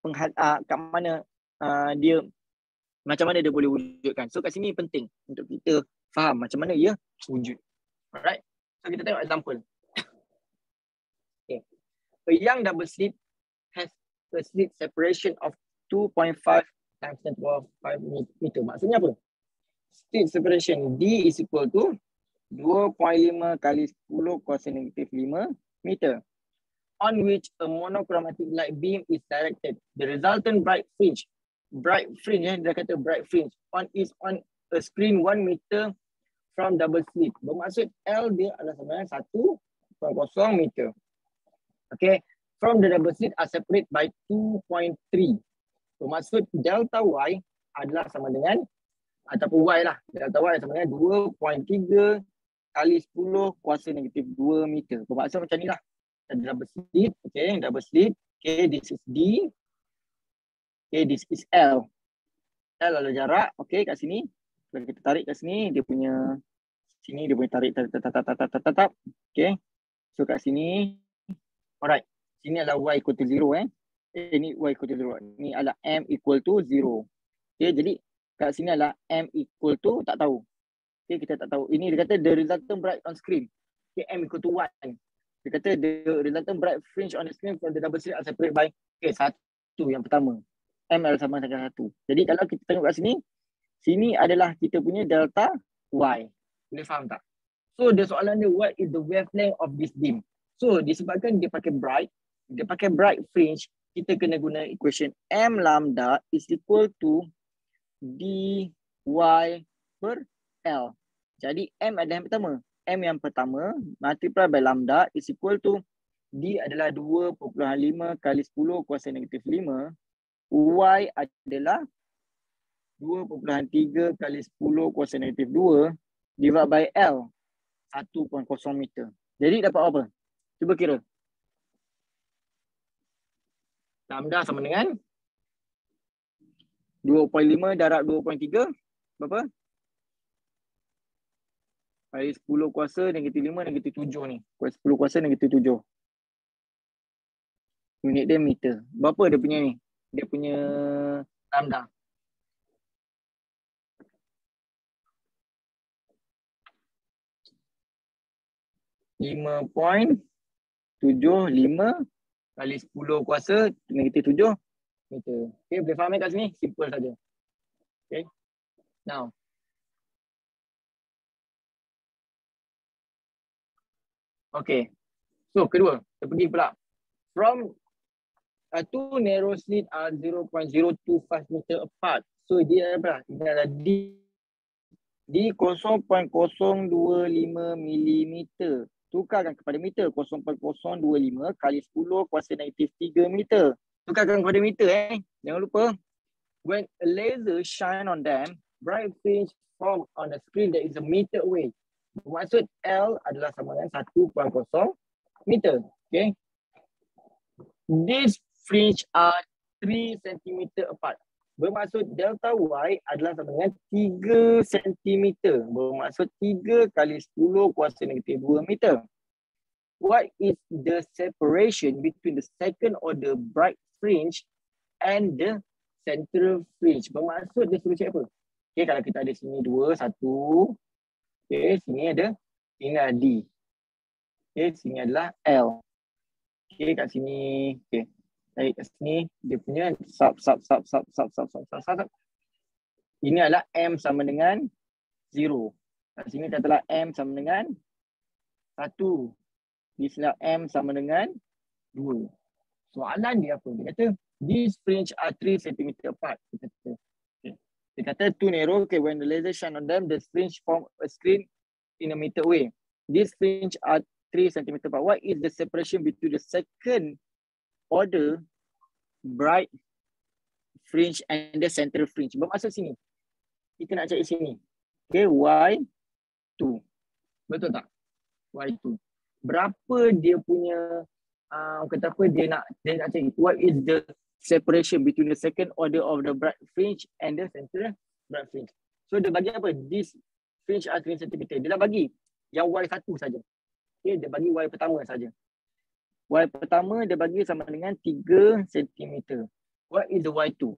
kat mana dia, macam mana dia boleh wujudkan. So kat sini penting untuk kita faham macam mana ia wujud. Alright. So kita tengok example. Okay. A young double slit has a slit separation of 2.5 times 10 to the power 5 meter. Maksudnya apa? Slit separation D is equal to 2.5 kali 10 kuasa negatif 5 meter, on which a monochromatic light beam is directed. The resultant bright fringe dia kata bright fringe is on a screen 1 meter from double slit. Bermaksud L dia adalah sebenarnya 1.0 meter. Okay, from the double slit are separate by 2.3. Bermaksud delta Y adalah sama dengan, ataupun Y lah, delta Y sama dengan 2.3 kali 10 kuasa negatif 2 meter. Bermaksud macam ni lah. Ada double slit. Okay, double slit. Okay, this is D. Okay, this is L. L adalah jarak. Okay, kat sini. Kalau kita tarik kat sini, dia punya tarik. Okay. So kat sini. Alright. Sini adalah Y equal to 0 Ini Y equal to 0. Ini adalah M equal to 0. Okay, jadi kat sini adalah M equal to tak tahu. Okay, kita tak tahu. Ini dia kata the resultant bright on screen. Okay, M equal to 1. Dia kata the resultant bright fringe on the screen from the double slit are separated by, okay, 1 yang pertama. M adalah sama dengan 1. Jadi kalau kita tengok kat sini adalah kita punya delta Y. Boleh faham tak? So, the soalan dia, what is the wavelength of this beam? So, disebabkan dia pakai bright, dia pakai bright fringe, kita kena guna equation M lambda is equal to dy per L. Jadi M adalah yang pertama. M yang pertama multiply by lambda is equal to D adalah 2.5 kali 10 kuasa negatif 5. Y adalah 2.3 kali 10 kuasa negatif 2 divided by L 1.0 meter. Jadi dapat apa? Cuba kira. Lambda sama dengan 2.5 darab 2.3 berapa? Kali 10 kuasa negatif 5 negatif 7 ni. 10 kuasa negatif 7. Unit dia meter. Berapa dia punya ni? Dia punya lambda. .75 kali 10 kuasa negatif 7 meter. Okay, boleh faham kat sini? Simple saja. Okay. Now. Okay. So, kedua. Kita pergi pula. From two narrow slit are 0.025 meter apart. So, dia apa? Ini adalah di 0.025 milimeter. Tukarkan kepada meter. 0.025 kali 10 kuasa negatif 3 meter. Tukarkan kepada meter Jangan lupa. When a laser shine on them, bright fringe form on the screen that is a meter away. Bermaksud L adalah sama dengan 1.0 meter. Okay. These fringe are 3 cm apart. Bermaksud delta Y adalah sama dengan 3 cm. Bermaksud 3 kali 10 kuasa negatif 2 meter. What is the separation between the second order bright fringe and the central fringe? Bermaksud dia suruh cek apa? Okay, kalau kita ada sini 2, 1. Okay, sini ada D. Okay, sini adalah L. Okay, kat sini. Okay. Tarik kat sini. Dia punya sub. Ini adalah M sama dengan 0. Kat sini katalah M sama dengan 1. Di sini M sama dengan 2. Soalan dia apa? Dia kata, these fringe are 3 cm apart. Dia kata, too narrow. Okay, when the laser shine on them, the fringe form a screen in a meter away. These fringe are 3 cm apart. What is the separation between the second order bright fringe and the central fringe? Bermaksud sini. Kita nak cari sini. Okay, Y2. Betul tak? Y2. Berapa dia punya, kata apa, dia nak cari. What is the separation between the second order of the bright fringe and the central bright fringe? So dia bagi apa? This fringe are 3 cm. Dia dah bagi yang Y1 saja. Okay, dia bagi Y pertama saja. Y pertama dia bagi sama dengan 3 cm. What is the Y2?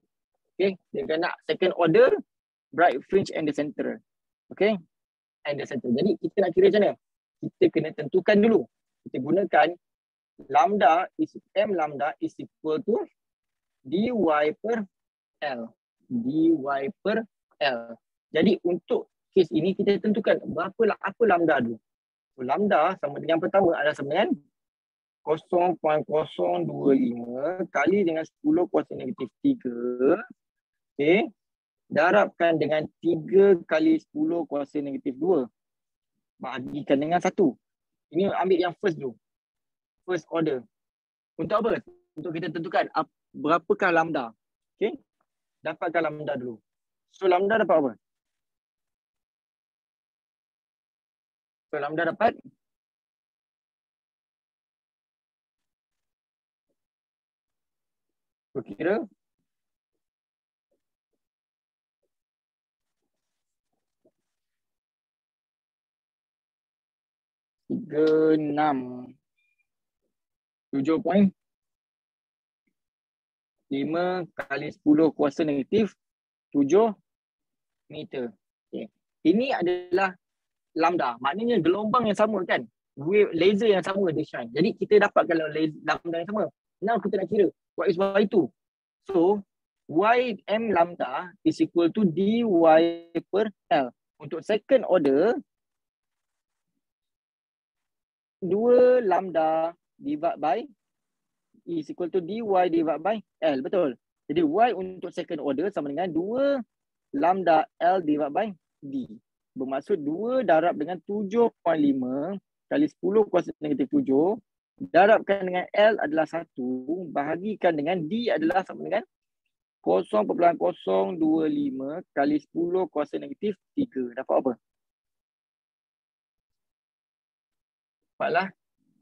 Okay, dia nak second order bright fringe and the center. Okay, and the center. Jadi kita nak kira macam mana? Kita kena tentukan dulu. Kita gunakan lambda is M lambda is equal to dy per L. Dy per L. Jadi untuk kes ini kita tentukan apa lambda dulu. So, lambda sama dengan pertama adalah sama dengan 0.025 kali dengan 10 kuasa negatif 3. Okay. Darabkan dengan 3 kali 10 kuasa negatif 2. Bagikan dengan 1. Ini ambil yang first dulu. First order. Untuk apa? Untuk kita tentukan berapakah lambda. Okay. Dapatkan lambda dulu. So lambda dapat apa? So lambda dapat kira 7.5 kali 10 kuasa negatif 7 meter. Okay. Ini adalah lambda. Maknanya gelombang yang sama kan? Wave laser yang sama dia shine. Jadi kita dapatkan lambda yang sama. Now kita nak kira what is Y2. So Ym lambda is equal to dy per L. Untuk second order 2 lambda divided by is equal to dy divided by L. Betul. Jadi y untuk second order sama dengan 2 lambda L divided by D. Bermaksud 2 darab dengan 7.5 kali 10 kuasa negatif 7. Darabkan dengan L adalah 1. Bahagikan dengan D adalah sama dengan 0.025 kali 10 kuasa negatif 3. Dapat apa? Dapatlah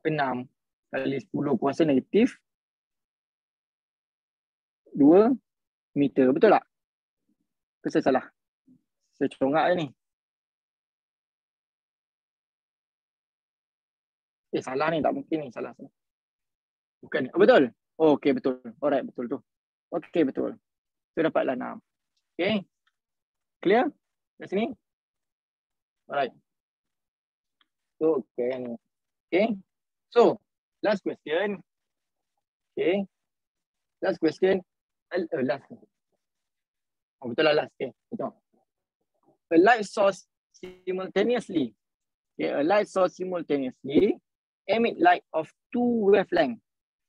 6 kali 10 kuasa negatif 2 meter. Betul tak? Ke saya salah? Saya congak je ni. Salah ni. Tak mungkin ni. Salah. Bukan. Oh, betul? Oh, okay, betul. Alright, betul tu. Okay, betul. So, dapatlah 6. Okay. Clear? Kat sini? Alright. So, okay ni. Okay. So, last question. Okay. Last question. Last. Oh, betul lah last. Okay. Betul. A light source simultaneously. Okay. A light source simultaneously emit light of 2 wavelength.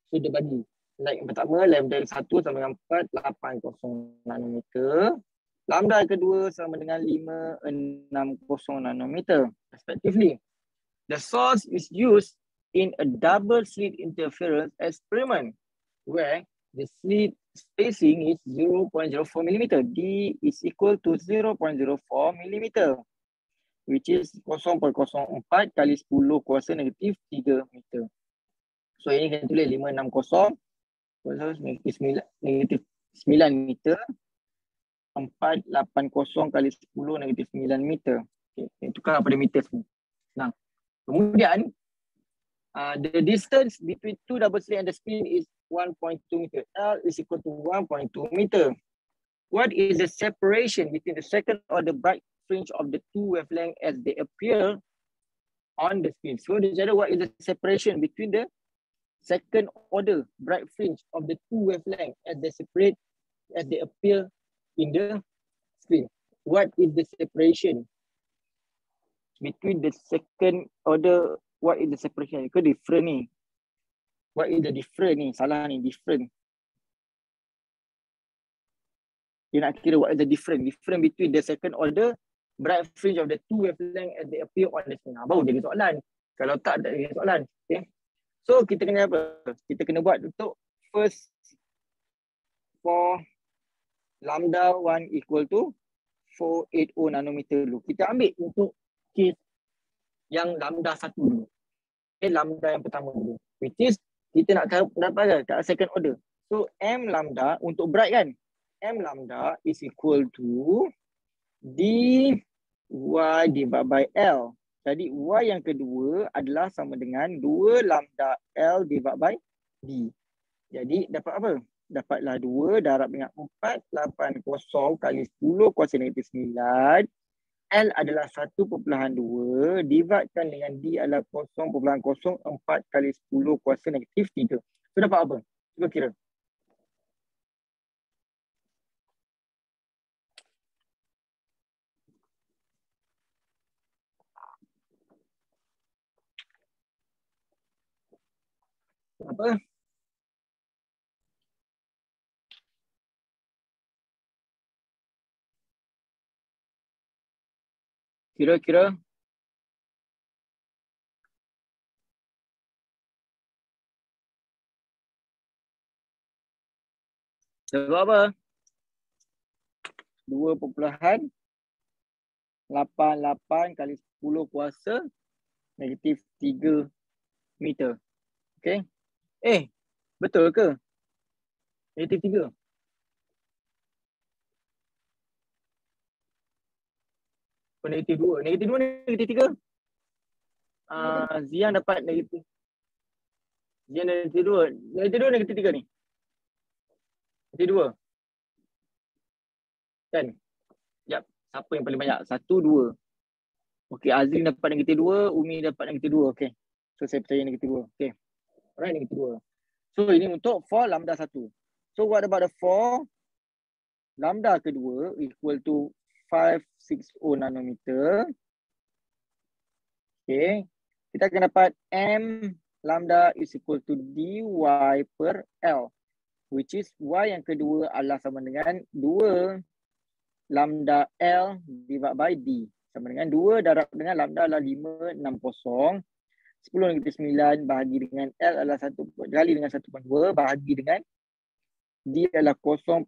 So, dia bagi light yang pertama, lambda 1 sama dengan 480 nanometer. Lambda kedua sama dengan 560 nanometer respectively. The source is used in a double slit interference experiment where the slit spacing is 0.04 mm. D is equal to 0.04 mm, which is 0.04 kali 10 kuasa negatif 3 meter. So ini kita tulis 560 negatif 9 meter. 480 kali 10 negatif 9 meter. Okay. Tukar pada meter semua. Nah, kemudian the distance between two double slit and the spin is 1.2 meter. L is equal to 1.2 meter. What is the separation between the second order bright fringe of the two wavelength as they appear on the spin? So, what is the separation between the second order bright fringe of the two wavelength as they appear in the screen? What is the separation between the second order? What is the separation? Ke different ni? What is the different ni? Salah ni, different. Dia nak kira what is the different? Different between the second order bright fringe of the two wavelength as they appear on the screen. Baru jadi soalan. Kalau tak ada jadi soalan. Okay. So kita kena apa? Kita kena buat untuk first for lambda 1 equal to 480 nanometer dulu. Kita ambil untuk case yang lambda 1 dulu. Okay, lambda yang pertama dulu. Which is kita nak dapat kat second order. So M lambda untuk bright kan? M lambda is equal to dy divided by L. Jadi Y yang kedua adalah sama dengan 2 lambda L divided by D. Jadi dapat apa? Dapatlah 2 darab dengan 480 kali 10 kuasa negatif 9. L adalah 1.2. Dividkan dengan D adalah 0.04 kali 10 kuasa negatif 3. So dapat apa? Cuba kira. Apa? Kira-kira. Sebab apa? 2.88 kali 10 kuasa negatif 3 meter. Okay. Betul ke? Negatif 3. Negatif 2. Negatif 2, negatif 3. Zian dapat negatif. Zian negatif 2. Negatif 2, negatif 3 ni. Negatif 2. Kan? Yap. Siapa yang paling banyak? 1, 2. Okey, Azrin dapat negatif 2. Umi dapat negatif 2. Okey. So, saya percaya negatif 2. Okey. Alright, negatif 2. So, ini untuk for lambda 1. So, what about the for lambda kedua equal to 560 nanometer. Okay. Kita akan dapat M lambda is equal to dy per L, which is y yang kedua adalah sama dengan 2 lambda L divided by D. Sama dengan 2 darab dengan lambda adalah 560. 10 negatif 9 bahagi dengan L adalah 1 kali dengan 1.2 bahagi dengan D adalah 0.04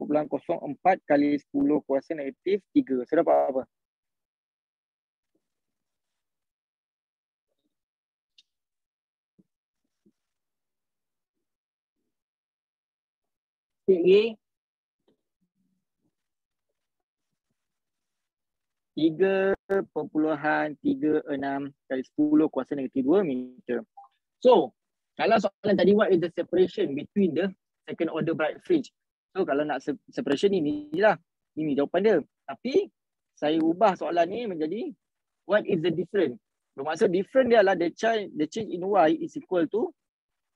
kali 10 kuasa negatif 3. So dapat apa? Okey. 3.36 kali 10 kuasa negatif 2 meter. So, kalau soalan tadi, what is the separation between the second order bright fringe? So, kalau nak separation ini lah. Ini jawapan dia. Tapi, saya ubah soalan ni menjadi, what is the difference? Bermaksud difference dia adalah the change in Y is equal to,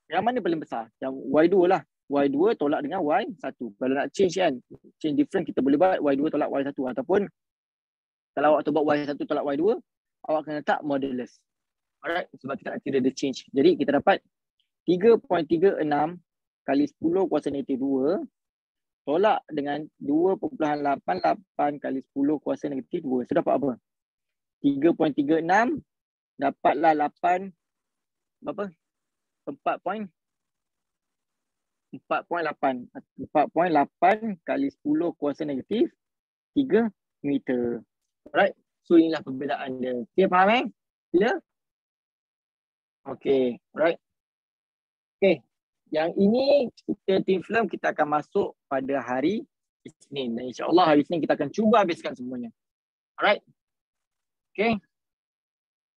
yang mana paling besar? Yang Y2 lah. Y2 tolak dengan Y1. Kalau nak change kan, change difference kita boleh buat Y2 tolak Y1. Ataupun, kalau awak tu buat Y1 tolak Y2, awak kena letak modulus. Alright, sebab kita nak kira the change. Jadi kita dapat 3.36 kali 10 kuasa negatif 2 tolak dengan 2.88 kali 10 kuasa negatif 2. So dapat apa? 3.36 dapatlah 8 berapa? 4.8 kali 10 kuasa negatif 3 meter. Alright, so inilah perbezaan dia. Okay, faham eh? Clear? Okay, alright. Okay, yang ini kita thin film kita akan masuk pada hari Isnin. Dan insyaAllah hari Isnin kita akan cuba habiskan semuanya. Alright. Okay.